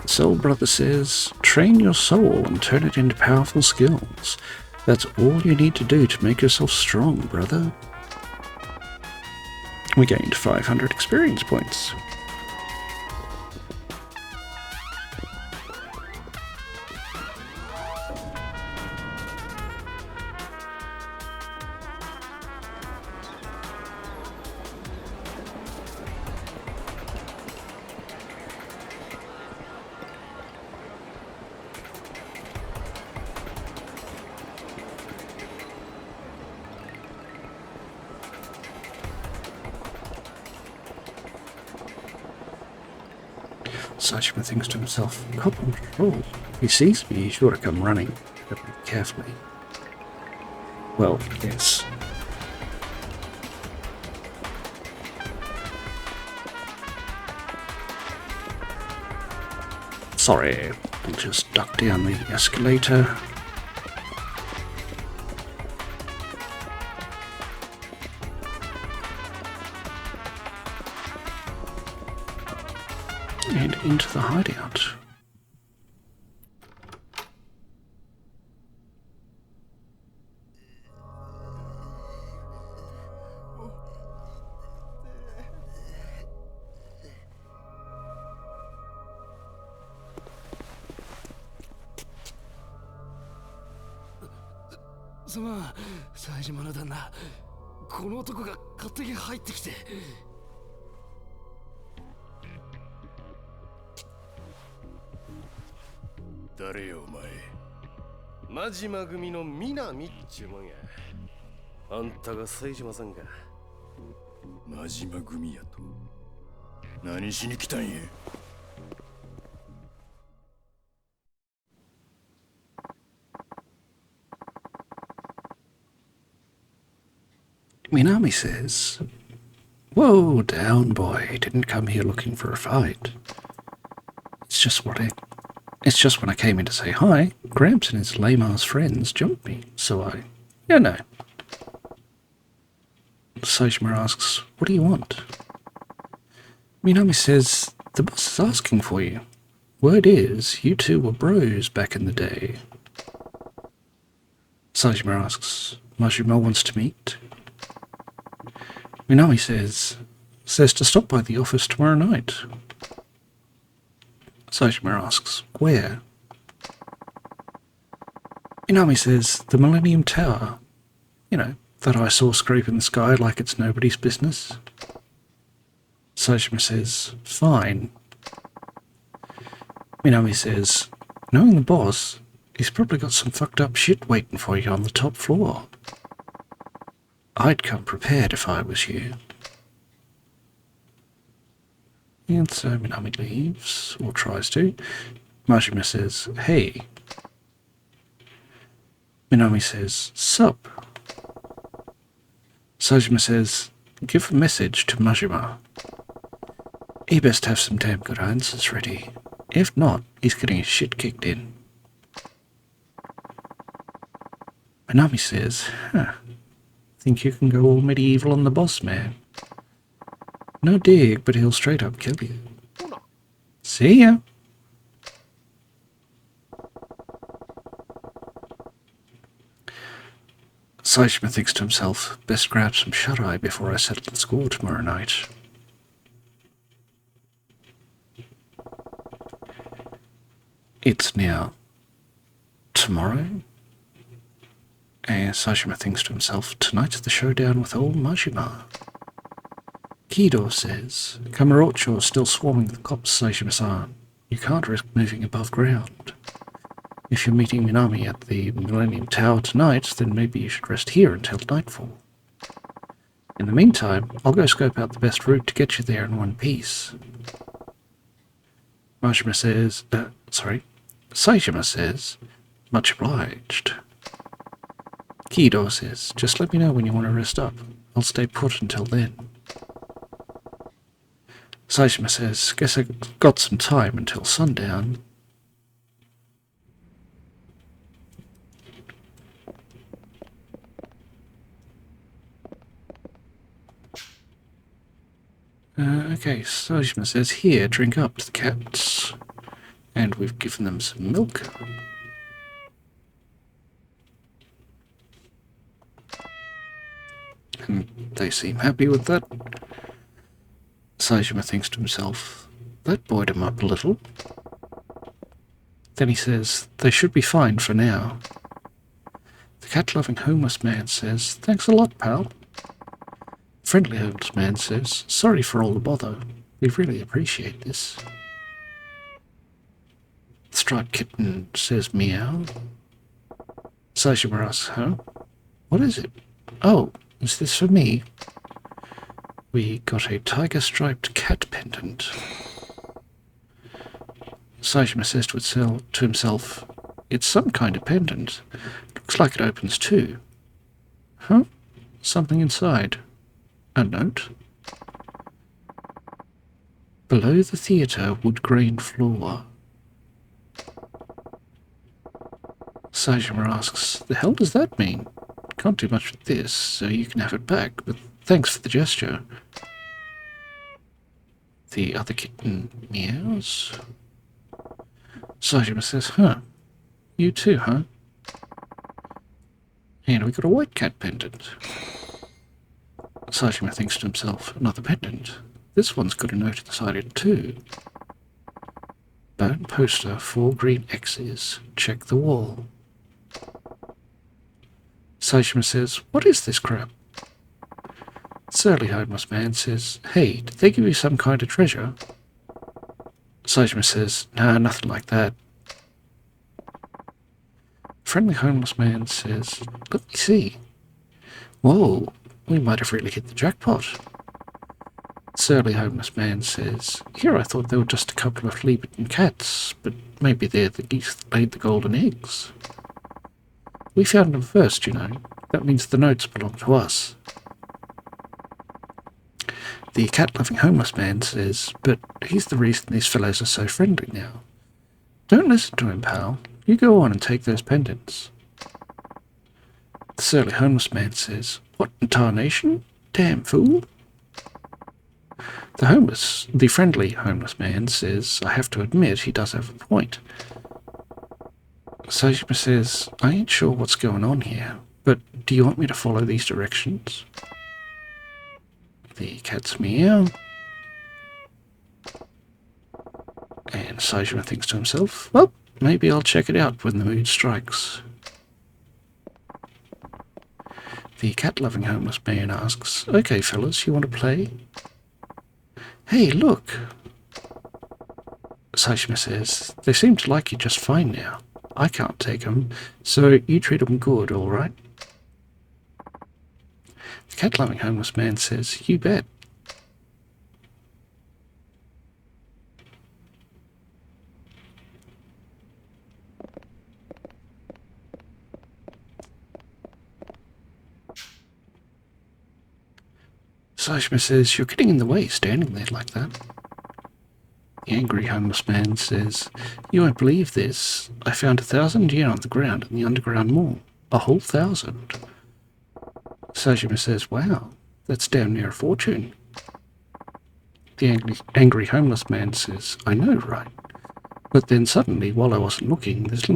Soul Brother says, train your soul and turn it into powerful skills. That's all you need to do to make yourself strong, brother. We gained 500 experience points. Saejima thinks to himself, cop on patrol. If he sees me, he's sure to come running. But be carefully. Well, yes. Sorry, I'll just duck down the escalator. And into the hideout.
Sama, Saejimaの旦那、この男が勝手に入ってきて。誰よお前。マジマ組の南っちゅうもんや。あんたが冴島さんか。マジマ組やと。何しに来たんや。
Minami says, "Whoa, down, boy. Didn't come here looking for a fight. It's just when I came in to say hi, Gramps and his lame-ass friends jumped me, so I... Yeah, no." Saejima asks, "What do you want?" Minami says, "The boss is asking for you. Word is, you two were bros back in the day." Saejima asks, "Majima wants to meet?" Minami says to stop by the office tomorrow night. Saejima asks, "Where?" Minami says, "The Millennium Tower. You know, that I saw scraping the sky like it's nobody's business." Saejima says, "Fine." Minami says, "Knowing the boss, he's probably got some fucked up shit waiting for you on the top floor. I'd come prepared if I was you." And so Minami leaves, or tries to. Majima says, "Hey." Minami says, "Sup?" Saejima says, "Give a message to Majima. He best have some damn good answers ready. If not, he's getting his shit kicked in." Minami says, "Think you can go all medieval on the boss, man? No dig, but he'll straight up kill you. See ya." Saejima thinks to himself, "Best grab some shut-eye before I settle the score tomorrow night." It's now tomorrow, and Saejima thinks to himself, "Tonight's the showdown with old Majima." Kido says, "Kamurocho's still swarming the cops, Saejima-san. You can't risk moving above ground. If you're meeting Minami at the Millennium Tower tonight, then maybe you should rest here until nightfall. In the meantime, I'll go scope out the best route to get you there in one piece." Saejima says, "Much obliged." Kido says, "Just let me know when you want to rest up. I'll stay put until then." Saejima says, "Guess I've got some time until sundown." Okay, Saejima says, "Here, drink up to the cats." And we've given them some milk. And they seem happy with that. Saejima thinks to himself, "That buoyed him up a little." Then he says, "They should be fine for now." The cat-loving homeless man says, "Thanks a lot, pal." The friendly homeless man says, "Sorry for all the bother. We really appreciate this." The striped kitten says, "Meow." Saejima asks, "Huh? What is it? Oh, is this for me?" We got a tiger-striped cat pendant. Saejima says to himself, "It's some kind of pendant. Looks like it opens too. Huh? Something inside. A note. Below the theatre, wood grain floor." Saejima asks, "The hell does that mean? Can't do much with this, so you can have it back, but thanks for the gesture." The other kitten meows. Saejima says, "Huh? You too, huh?" And we got a white cat pendant. Saejima thinks to himself, "Another pendant. This one's got a note inside it too. Burn poster, 4 green X's. Check the wall." Saejima says, "What is this crap?" Surly homeless man says, "Hey, did they give you some kind of treasure?" Saejima says, "Nah, nothing like that." Friendly homeless man says, "Let me see. Whoa, we might have really hit the jackpot." Surly homeless man says, "Here I thought they were just a couple of flea-bitten cats, but maybe they're the geese that laid the golden eggs. We found them first, you know. That means the notes belong to us." The cat-loving homeless man says, but he's the reason these fellows are so friendly now. Don't listen to him, pal. You go on and take those pendants. The surly homeless man says, what in tarnation? Damn fool. The friendly homeless man says, I have to admit he does have a point. Saejima says, I ain't sure what's going on here, but do you want me to follow these directions? The cats meow. And Saejima thinks to himself, well, maybe I'll check it out when the mood strikes. The cat-loving homeless man asks, okay, fellas, you want to play? Hey, look. Saejima says, they seem to like you just fine now. I can't take them, so you treat them good, all right? The cat-loving homeless man says, you bet. Saejima says, you're getting in the way standing there like that. The angry homeless man says, you won't believe this. I found 1,000 yen on the ground in the underground mall. A whole 1,000. Saejima says, wow, that's damn near a fortune. The angry homeless man says, I know, right? But then suddenly, while I wasn't looking, this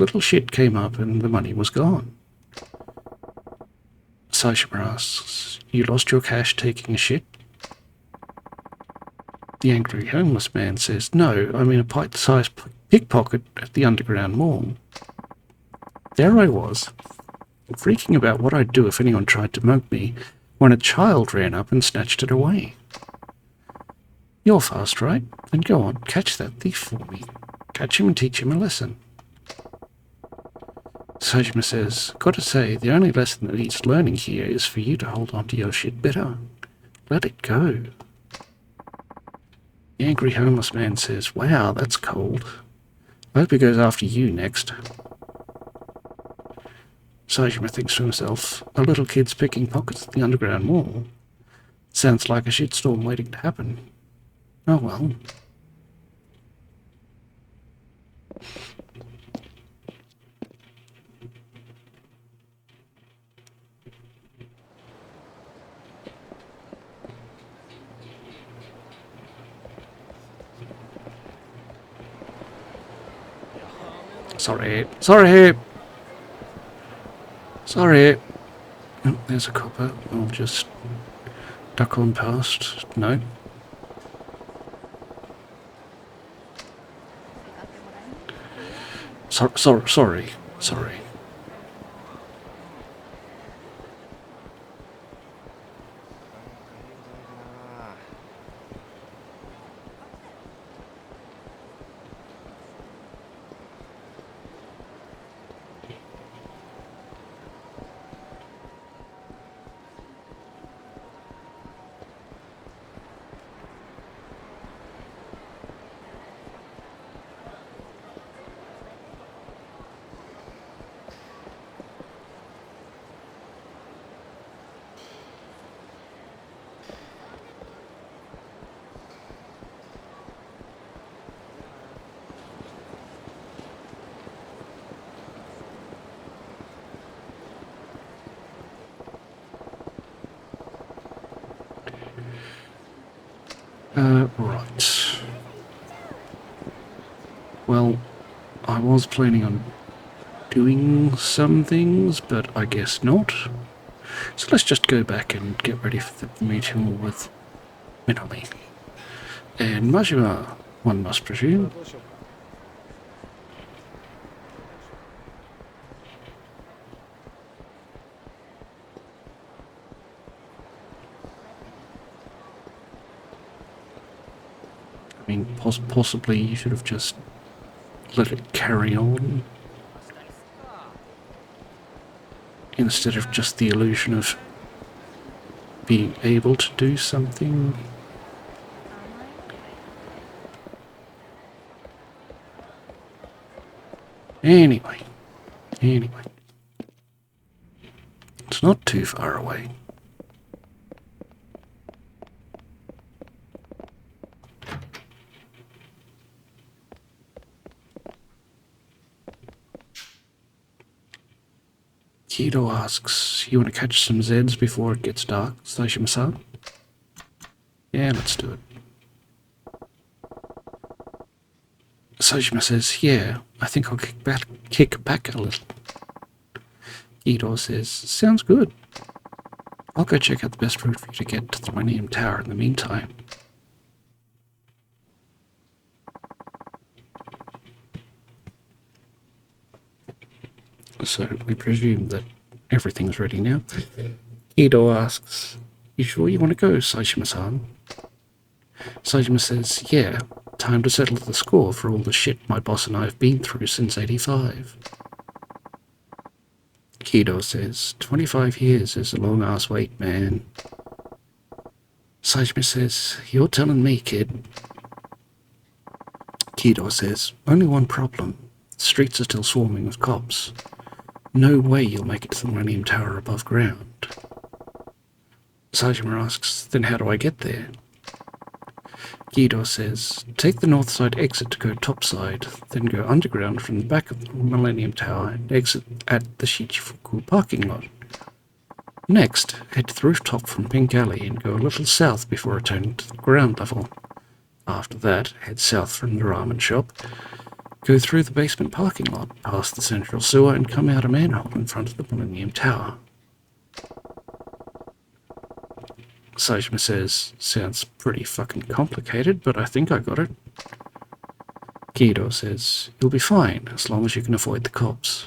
little shit came up and the money was gone. Saejima asks, you lost your cash taking a shit? The angry homeless man says, no, I mean a pint-sized pickpocket at the underground mall. There I was, freaking about what I'd do if anyone tried to mug me, when a child ran up and snatched it away. You're fast, right? Then go on, catch that thief for me. Catch him and teach him a lesson. Saejima says, gotta say, the only lesson that needs learning here is for you to hold on to your shit better. Let it go. The angry homeless man says, wow, that's cold. I hope he goes after you next. Saejima thinks to himself, a little kid's picking pockets at the underground mall. Sounds like a shitstorm waiting to happen. Oh well. Sorry. Oh, there's a copper. I'll just duck on past. No. Sorry. Right. Well, I was planning on doing some things, but I guess not. So let's just go back and get ready for the meeting with Minami. And Majima, one must presume. I mean, possibly you should have just let it carry on instead of just the illusion of being able to do something. Anyway. It's not too far away. Kido asks, you want to catch some Zeds before it gets dark, Saejima-san? Yeah, let's do it. Saejima says, yeah, I think I'll kick back a little. Kido says, sounds good. I'll go check out the best route for you to get to the Millennium Tower in the meantime. So we presume that everything's ready now. Kido asks, you sure you want to go, Saejima-san? Saejima says, yeah, time to settle the score for all the shit my boss and I have been through since '85. Kido says, 25 years is a long-ass wait, man. Saejima says, you're telling me, kid. Kido says, only one problem. The streets are still swarming with cops. No way you'll make it to the Millennium Tower above ground. Saejima asks, then how do I get there? Kido says, take the north side exit to go topside, then go underground from the back of the Millennium Tower and exit at the Shichifuku parking lot. Next, head to the rooftop from Pink Alley and go a little south before returning to the ground level. After that, head south from the ramen shop, go through the basement parking lot, past the central sewer and come out a manhole in front of the Millennium Tower. Saejima says, sounds pretty fucking complicated, but I think I got it. Kido says, you'll be fine, as long as you can avoid the cops.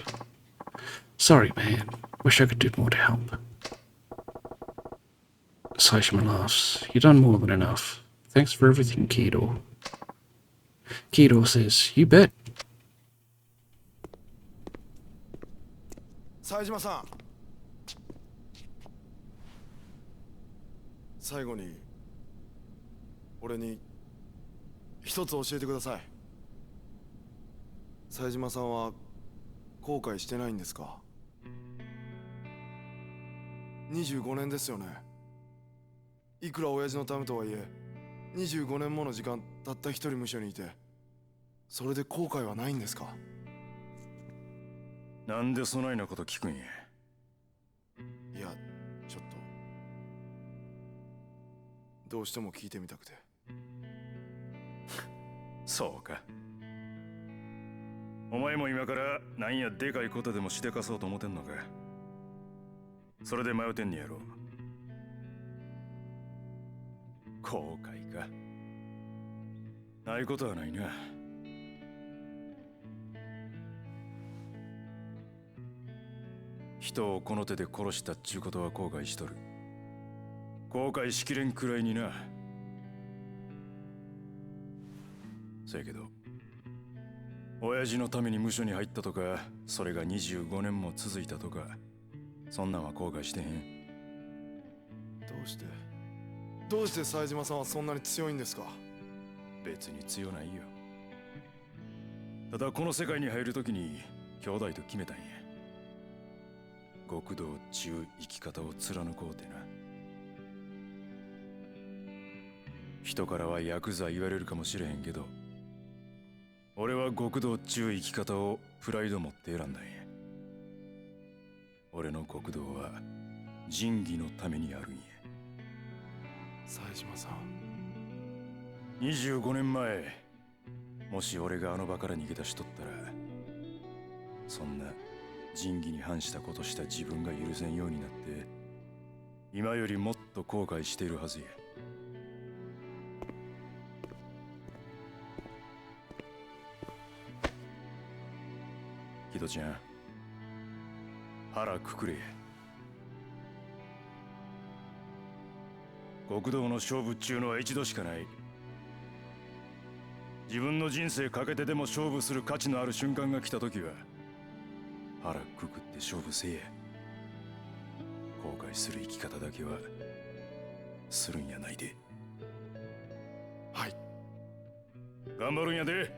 Sorry, man. Wish I could do more to help. Saejima laughs. You've done more than enough. Thanks for everything, Kido. Kido says, you bet.
Saejima-san. 最後に俺に一つ教えてください。冴島さんは後悔してないんですか？25年ですよね。いくら親父のためとはいえ25年もの時間たった一人無所にいて、それで後悔はないんですか？
なんでそないなこと聞くんや。
いや、ちょっとどうしても聞いてみたくて。
そうか。お前も今からなんやでかいことでもしでかそうと思ってんのか。それで迷ってんねやろ。後悔か。ないことはないな。人をこの手で殺したっちゅうことは後悔しとる。後悔しきれんくらいにな。そやけど親父のために無所に入ったとか、それが25年も続いたとか、そんなんは後悔してへん。
どうして冴島さんはそんなに強いんですか？
別に強ないよ。ただこの世界に入るときに兄弟と決めたんや。極道っちゅう生き方を貫こうてな。人からはヤクザ言われるかもしれへんけど、俺は極道っちゅう生き方をプライド持って選んだんや。俺の極道は仁義のためにあるんや。
冴島さん、
25年前、もし俺があの場から逃げ出しとったら、そんな仁義に反したことした自分が許せんようになって、今よりもっと後悔しているはずや。キドちゃん、腹くくれ。極道の勝負っちゅうのは一度しかない。自分の人生かけてでも勝負する価値のある瞬間が来た時は、腹くくって勝負せえや。後悔する生き方だけはするんやないで。
はい。
頑張るんやで。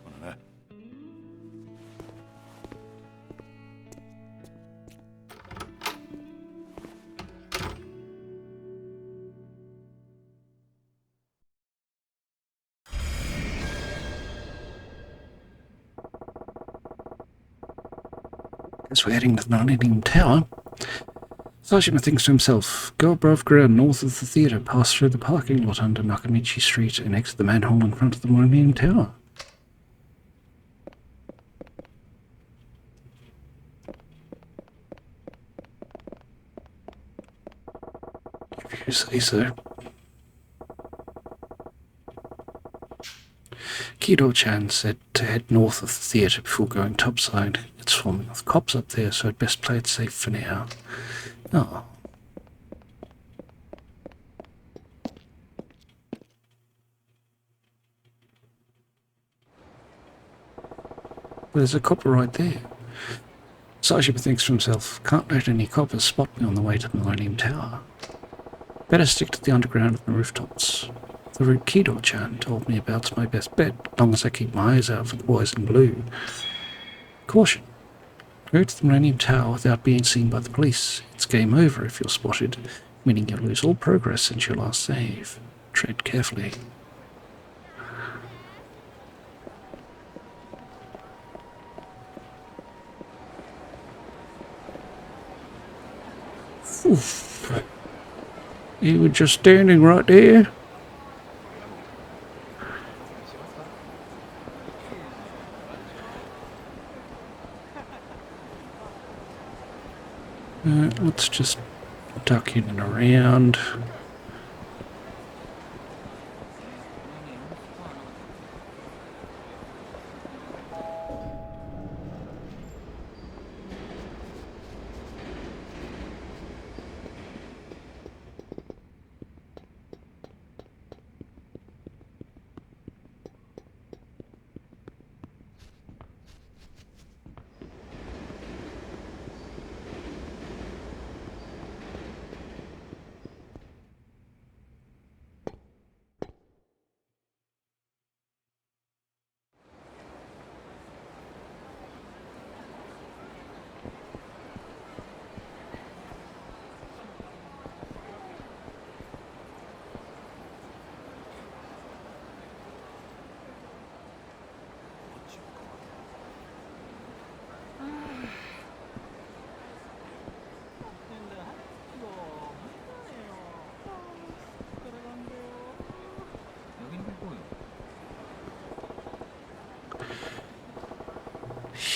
ほなな。
As we're heading to the Millennium Tower, Saejima thinks to himself, go above ground north of the theatre, pass through the parking lot under Nakamichi Street, and exit the manhole in front of the Millennium Tower. If you say so. Kido-chan said to head north of the theatre before going topside. It's swarming with cops up there, so I'd best play it safe for now. Oh. There's a copper right there. Saejima thinks to himself, can't let any coppers spot me on the way to the Millennium Tower. Better stick to the underground and the rooftops. The route Kido-chan told me about's my best bet, as long as I keep my eyes out for the boys in blue. Caution. Go to the Millennium Tower without being seen by the police. It's game over if you're spotted, meaning you'll lose all progress since your last save. Tread carefully. Oof. You were just standing right there. Let's just duck in and around.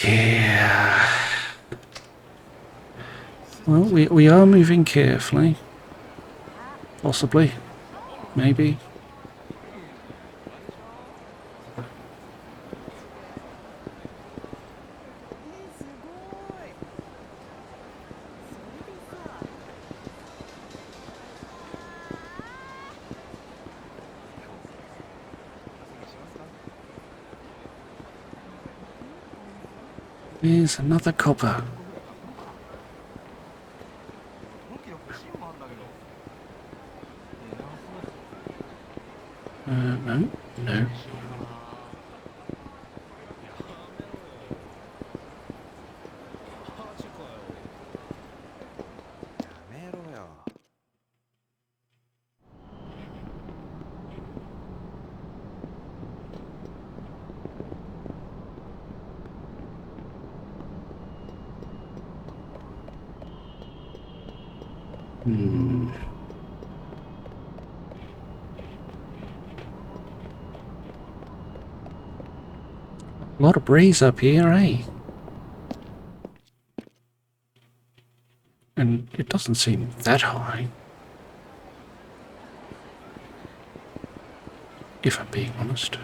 Yeah. Well, we are moving carefully. Possibly. Maybe. There's another copper. No, no. A lot of breeze up here, eh? And it doesn't seem that high. If I'm being honest.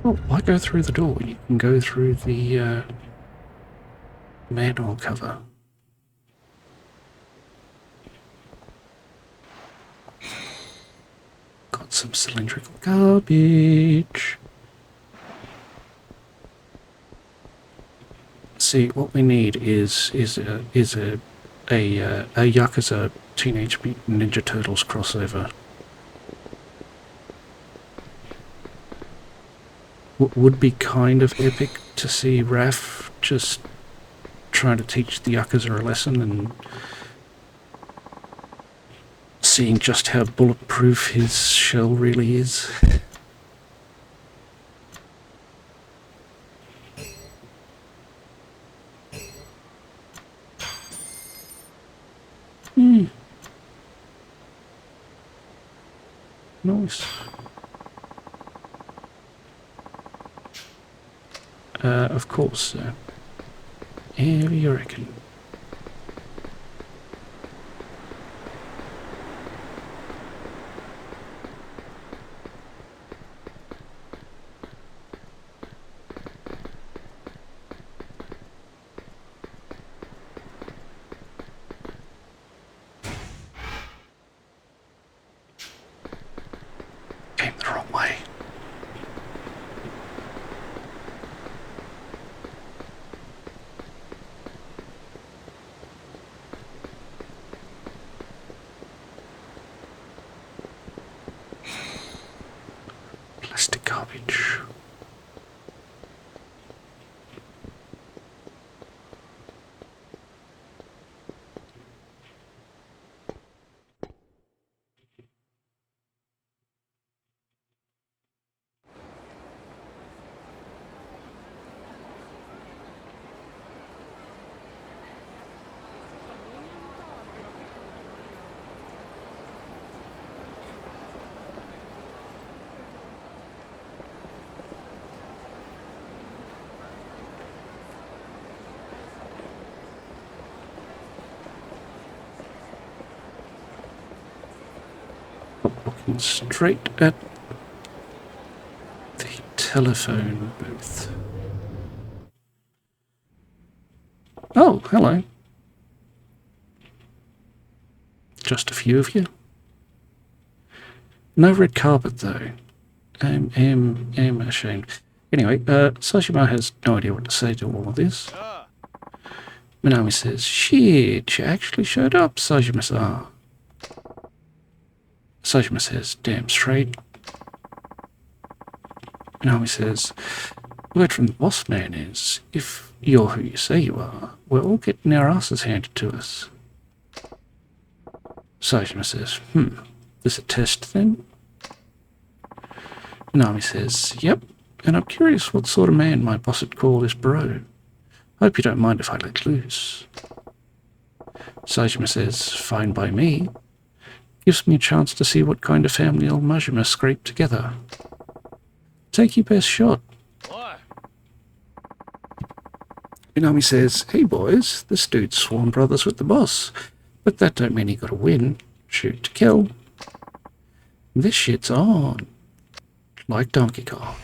Oh, why go through the door? You can go through the manhole cover. God's some cylindrical garbage. See, what we need is a Yakuza Teenage Mutant Ninja Turtles crossover. Would be kind of epic to see Raph just trying to teach the Yakuza a lesson and seeing just how bulletproof his shell really is. Nice. Of course, how you reckon? Came the wrong way. Plastic garbage. Looking straight at the telephone booth. Oh, hello. Just a few of you. No red carpet though. Am ashamed. Anyway, Saejima has no idea what to say to all of this. Minami says, "Shit, she actually showed up, Saejima-san." Saejima says, "Damn straight." Minami says, "Word from the boss man is, if you're who you say you are, we're all getting our asses handed to us." Saejima says, "This a test then?" Minami says, "Yep, and I'm curious what sort of man my boss would call this bro. Hope you don't mind if I let loose." Saejima says, "Fine by me. Gives me a chance to see what kind of family old Majima scraped together. Take your best shot." Minami says, "Hey boys, this dude's sworn brothers with the boss, but that don't mean he gotta win. Shoot to kill. This shit's on. Like Donkey Kong."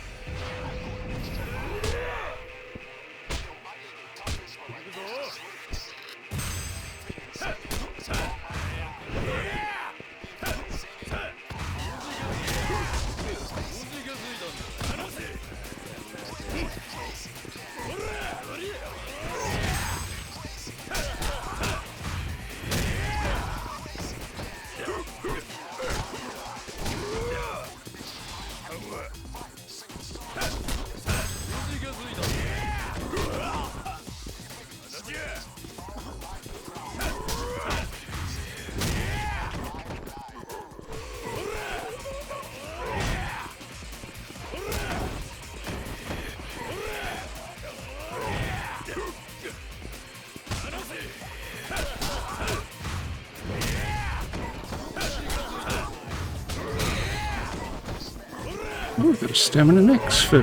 Oh, we've got a stamina next for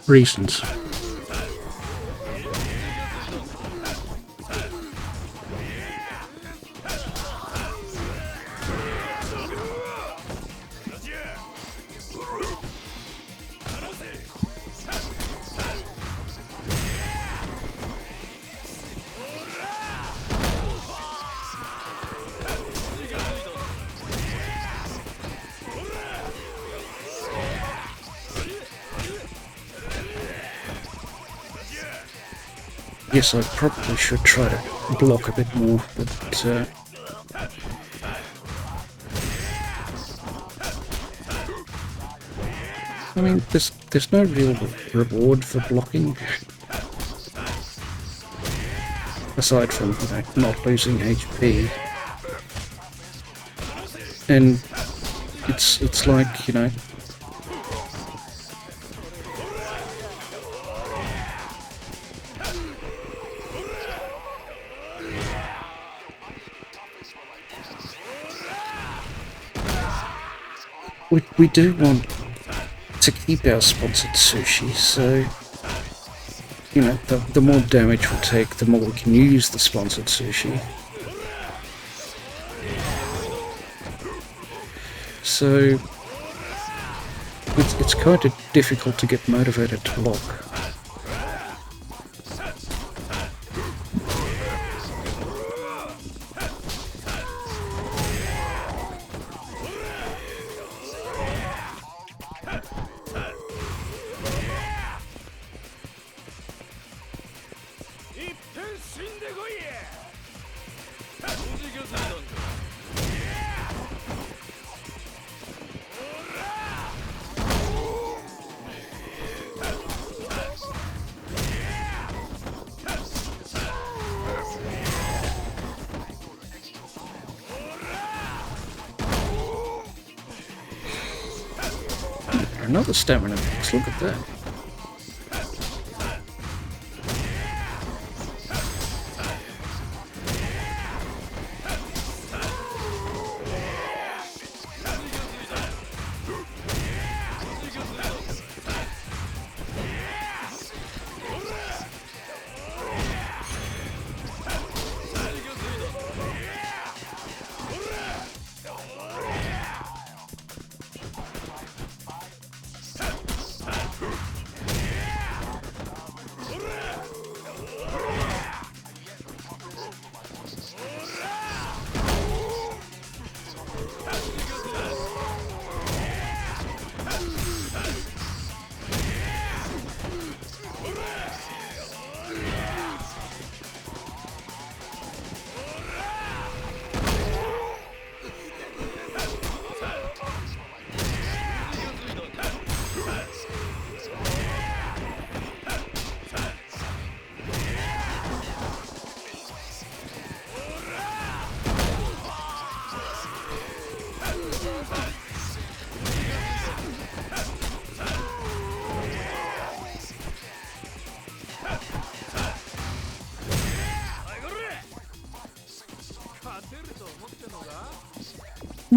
reasons. Yes, I probably should try to block a bit more, but I mean, there's no real reward for blocking, aside from, you know, not losing HP. And it's like, you know, we do want to keep our sponsored sushi, so, you know, the more damage we take, the more we can use the sponsored sushi. So it's kind of difficult to get motivated to block. Another stamina box, look at that.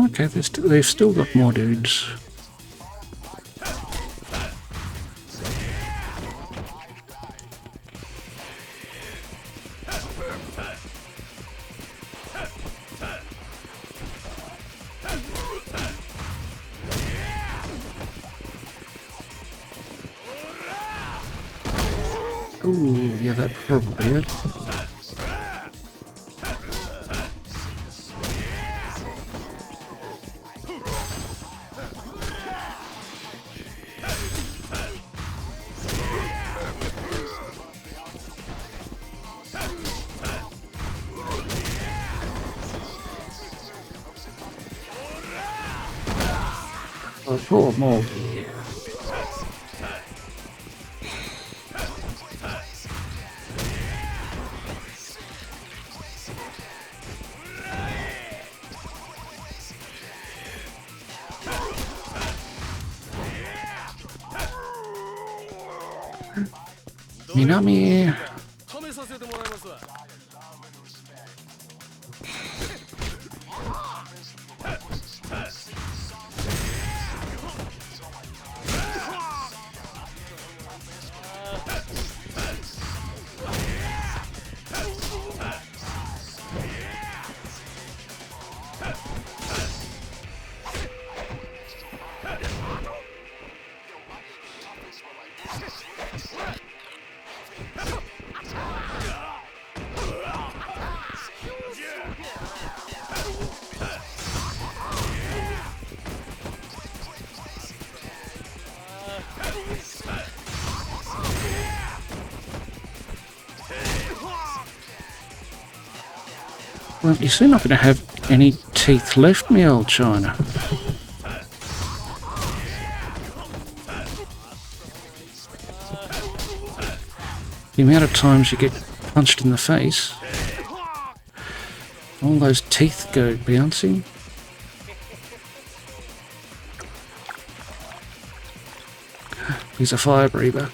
Okay, they've still got more dudes. Ooh, yeah, that probably it. Oh, poor Moldy. Minami. Well, you're soon not going to have any teeth left, me old China. The amount of times you get punched in the face, all those teeth go bouncing. He's a fire breather.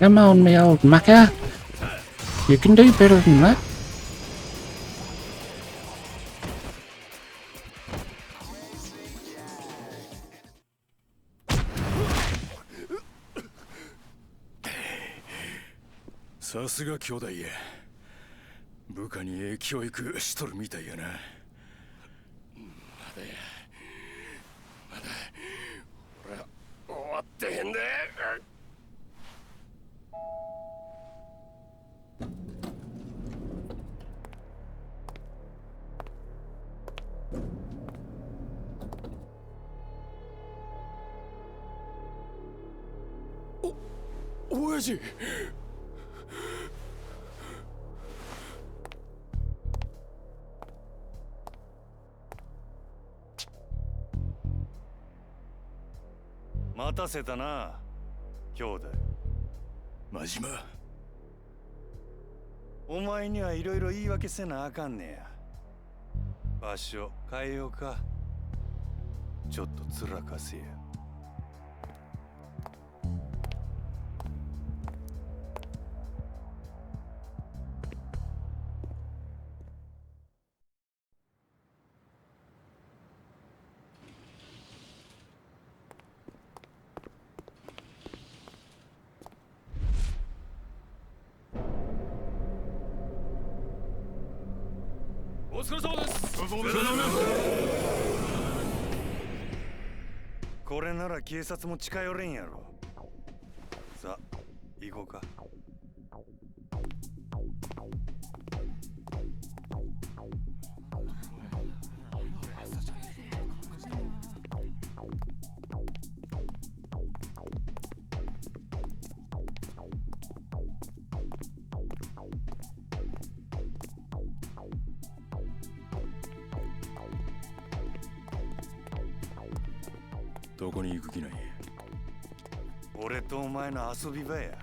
Come on, me old mucker. You can do better than that.
さすが兄弟や。部下にええ教育しとるみたいやな。まだや。まだ俺は終わってへんで。親父。
待たせたな、兄弟。
真島。
お前にはいろいろ言い訳せなあかんねや。場所変えようか。ちょっとつらかせや。
お疲れ様です。
これなら警察も近寄れんやろ。さあ、行こうか。
どこに行く気なんや。
俺とお前の遊び場や。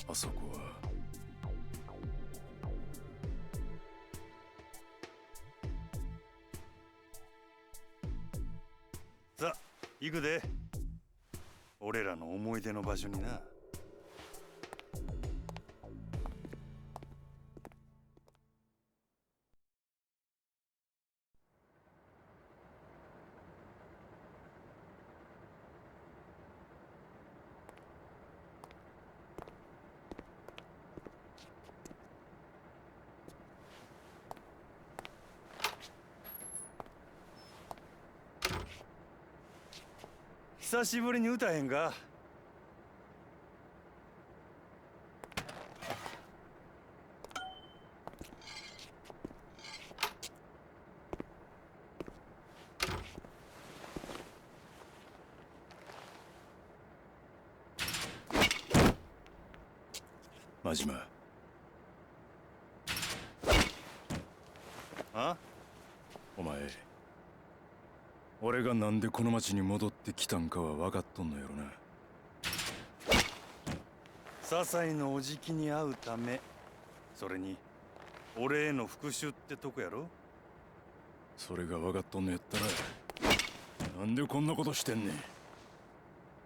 あそこは。
さあ、行くで。俺らの思い出の場所にな。久しぶりに歌えへんか。
真島。
あ？
お前、俺がなんでこの町に戻ってきたんかは分かっとんのやろな。
ササイのおじきに会うため、それに俺への復讐ってとこやろ。
それが分かっとんのやったら、なんでこんなことしてんねん。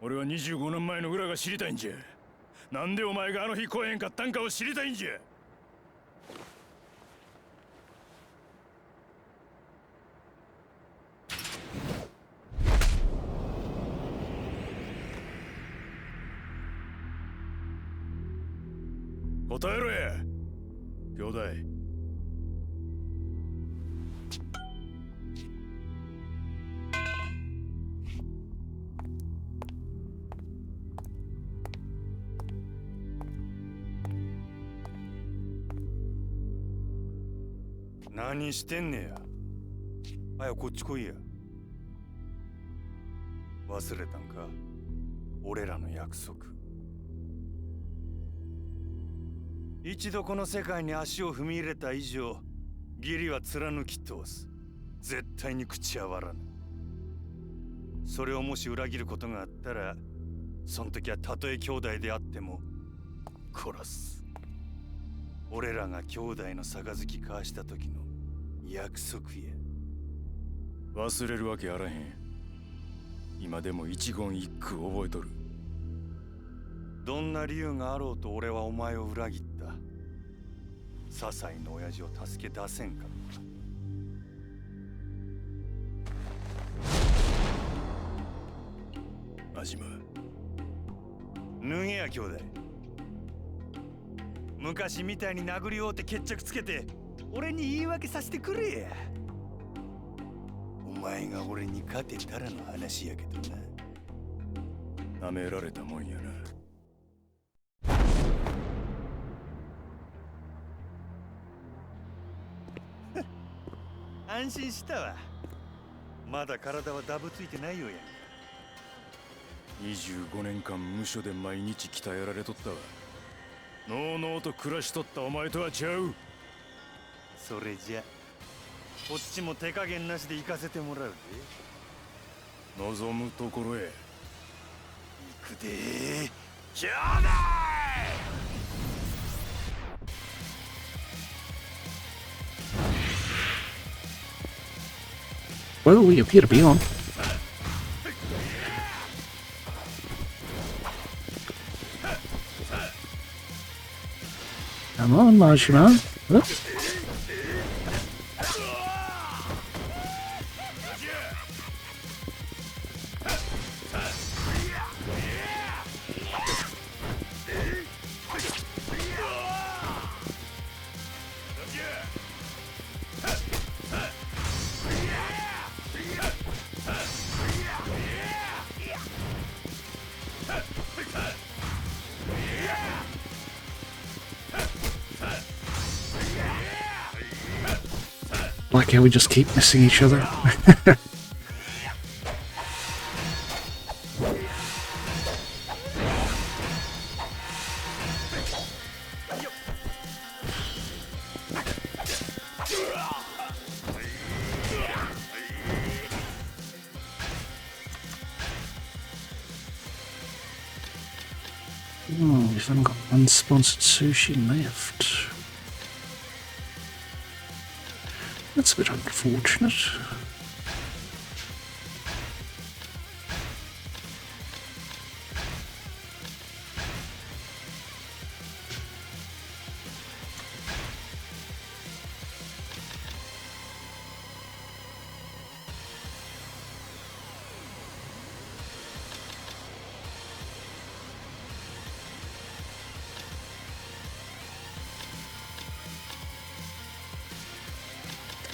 俺は25年前の裏が知りたいんじゃ。なんでお前があの日来えへんかったんかを知りたいんじゃ。答えろや、兄弟。
何してんねや。早くこっち来いや。忘れたんか、俺らの約束。一度この世界に足を踏み入れた以上、義理は貫き通す。絶対に口は割らぬ。それをもし裏切ることがあったら、その時はたとえ兄弟であっても殺す。俺らが兄弟の杯交わした時の約束や。
忘れるわけあらへん。今でも一言一句覚えとる。
どんな理由があろうと俺はお前を裏切った。ササイの親父を助け出せんかった。
真島。
脱げや兄弟。昔みたいに殴り合うて決着つけて俺に言い訳させてくれや。お前が俺に勝てたらの話やけどな。
舐められたもんやな。
安心したわ。まだ体はダブついてないよや。
25年間無所で毎日鍛えられとったわ。のうのうと暮らしとったお前とはちゃう。
それじゃこっちも手加減なしで行かせてもらうぜ。
望むところへ
行くでー、兄弟。
Well, we appear to be on. Come on, Majima. Oops. Like how we just keep missing each other. Oh, we've only got unsponsored sushi left. That's a bit unfortunate.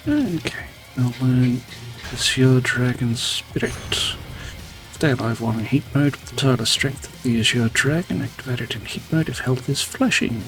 Okay, I'll learn Monsieur Dragon Spirit. stay alive while in heat mode with the tile strength of the Azure Dragon. Activate it in heat mode if health is flashing.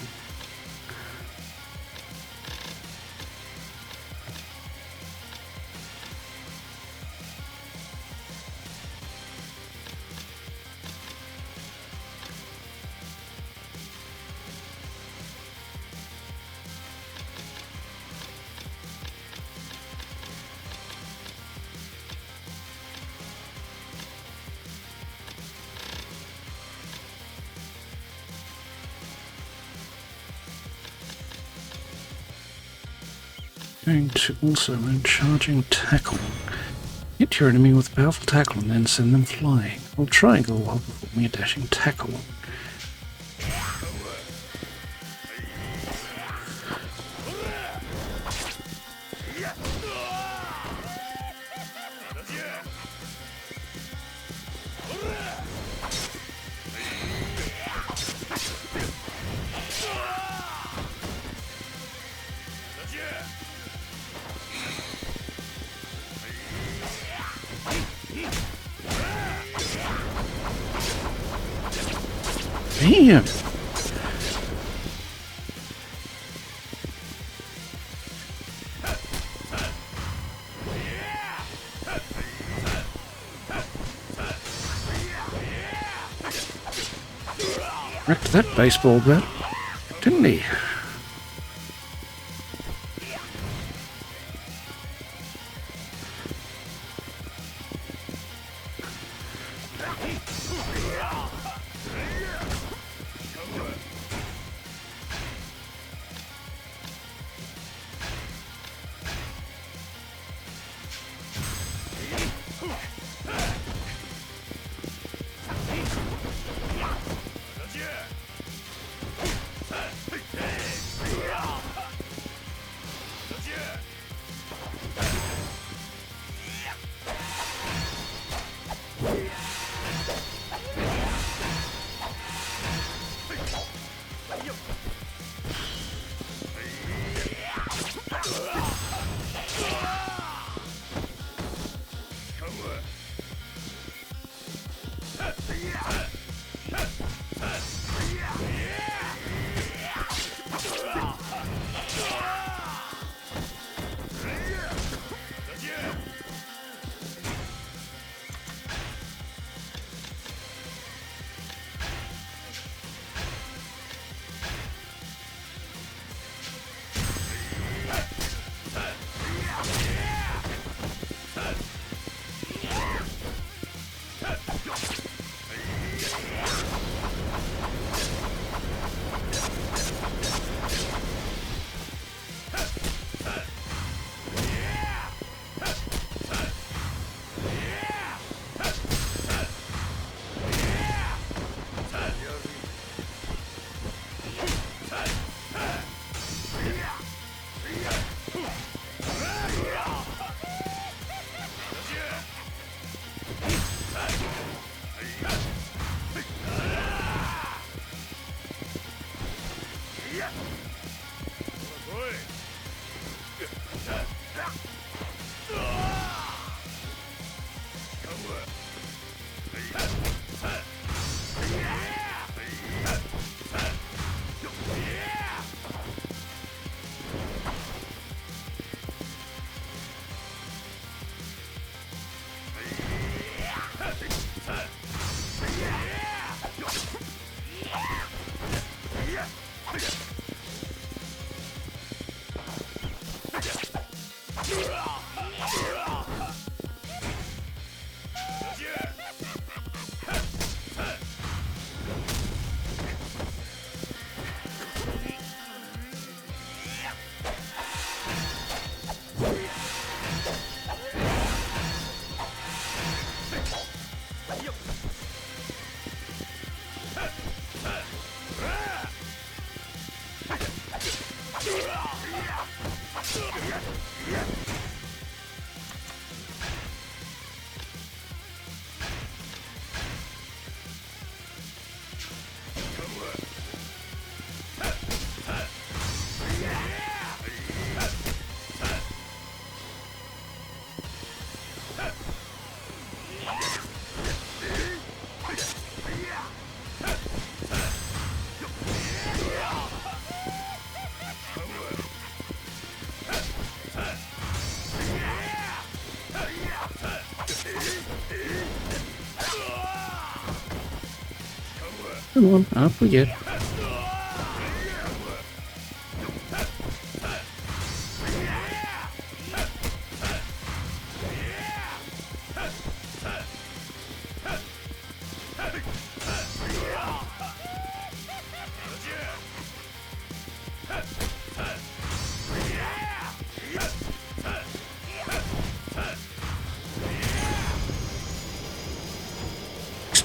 Going to also learn charging tackle. Hit your enemy with a powerful tackle and then send them flying. Hold triangle while performing a dashing tackle. Damn! Wrecked that baseball bat, didn't he? Come on, up we get.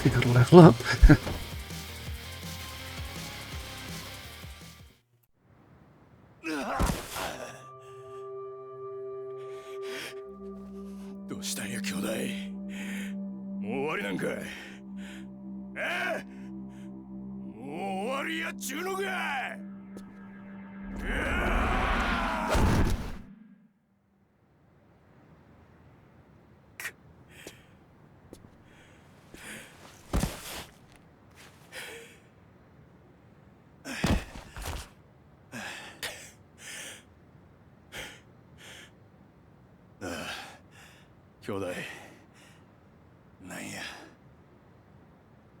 We got to level up.
どうしたんや兄弟。もう終わりなんかい。もう終わりやっちゅうのかい。兄弟、なんや、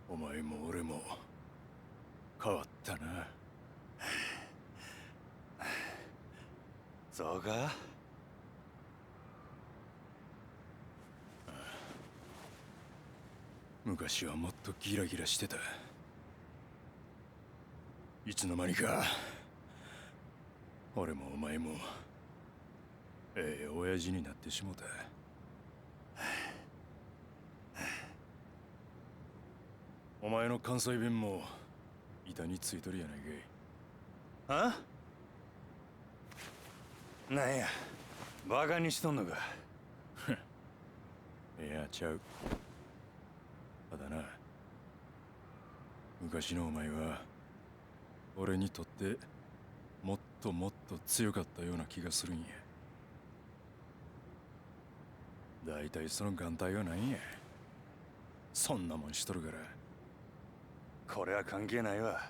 お前も俺も変わったな。
そうか。
昔はもっとギラギラしてた。いつの間にか俺もお前も親父になってしもた。お前の関西弁も板についとるやないかい。
なんや、バカにしとんのか。
いや、ちゃう。ただな、昔のお前は俺にとってもっともっと強かったような気がするんや。だいたいその眼帯は何や。そんなもんしとるから。
これは関係ないわ。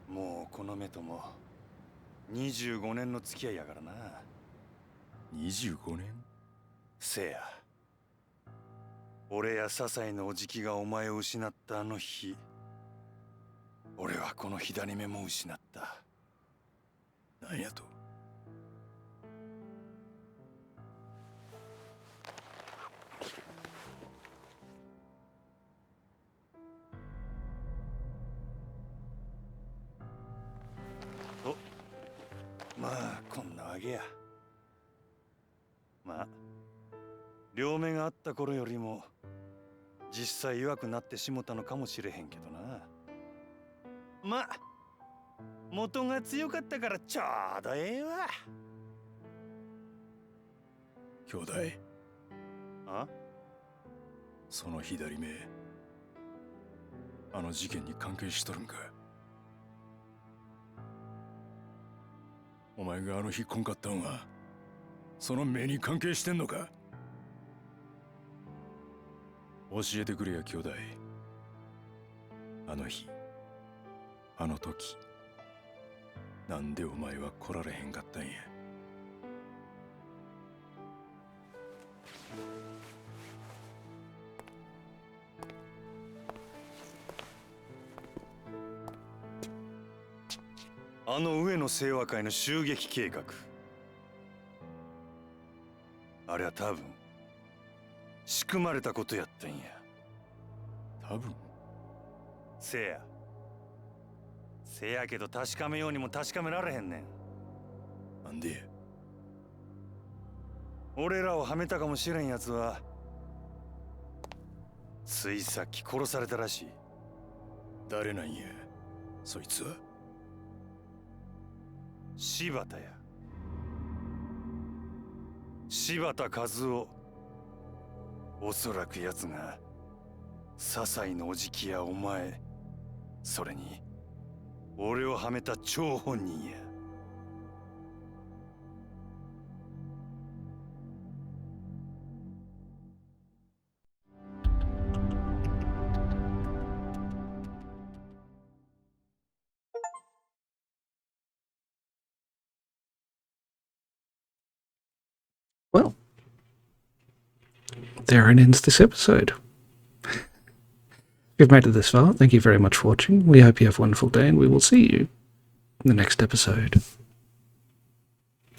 もうこの目とも25年の付き合いやからな。
25年？
せや、俺やササイのおじきがお前を失ったあの日、俺はこの左目も失った。
なんやと？
まあこんなわけや。まあ両目があった頃よりも実際弱くなってしもたのかもしれへんけどな。まあ元が強かったからちょうどええわ。
兄弟、
あ？
その左目、あの事件に関係しとるんか？お前があの日来んかったんはその目に関係してんのか？教えてくれや兄弟。あの日、あの時、なんでお前は来られへんかったんや。
あの上野清和会の襲撃計画、あれは多分仕組まれたことやったんや。
多分。
せやけど確かめようにも確かめられへんねん。
なんでや？
俺らをはめたかもしれんやつはついさっき殺されたらしい。
誰なんやそいつは？
柴田や。柴田和夫。おそらく奴がササイのおじきやお前、それに俺をはめた張本人や。
Well, there it ends this episode. If you've made it this far, thank you very much for watching. We hope you have a wonderful day, and we will see you in the next episode.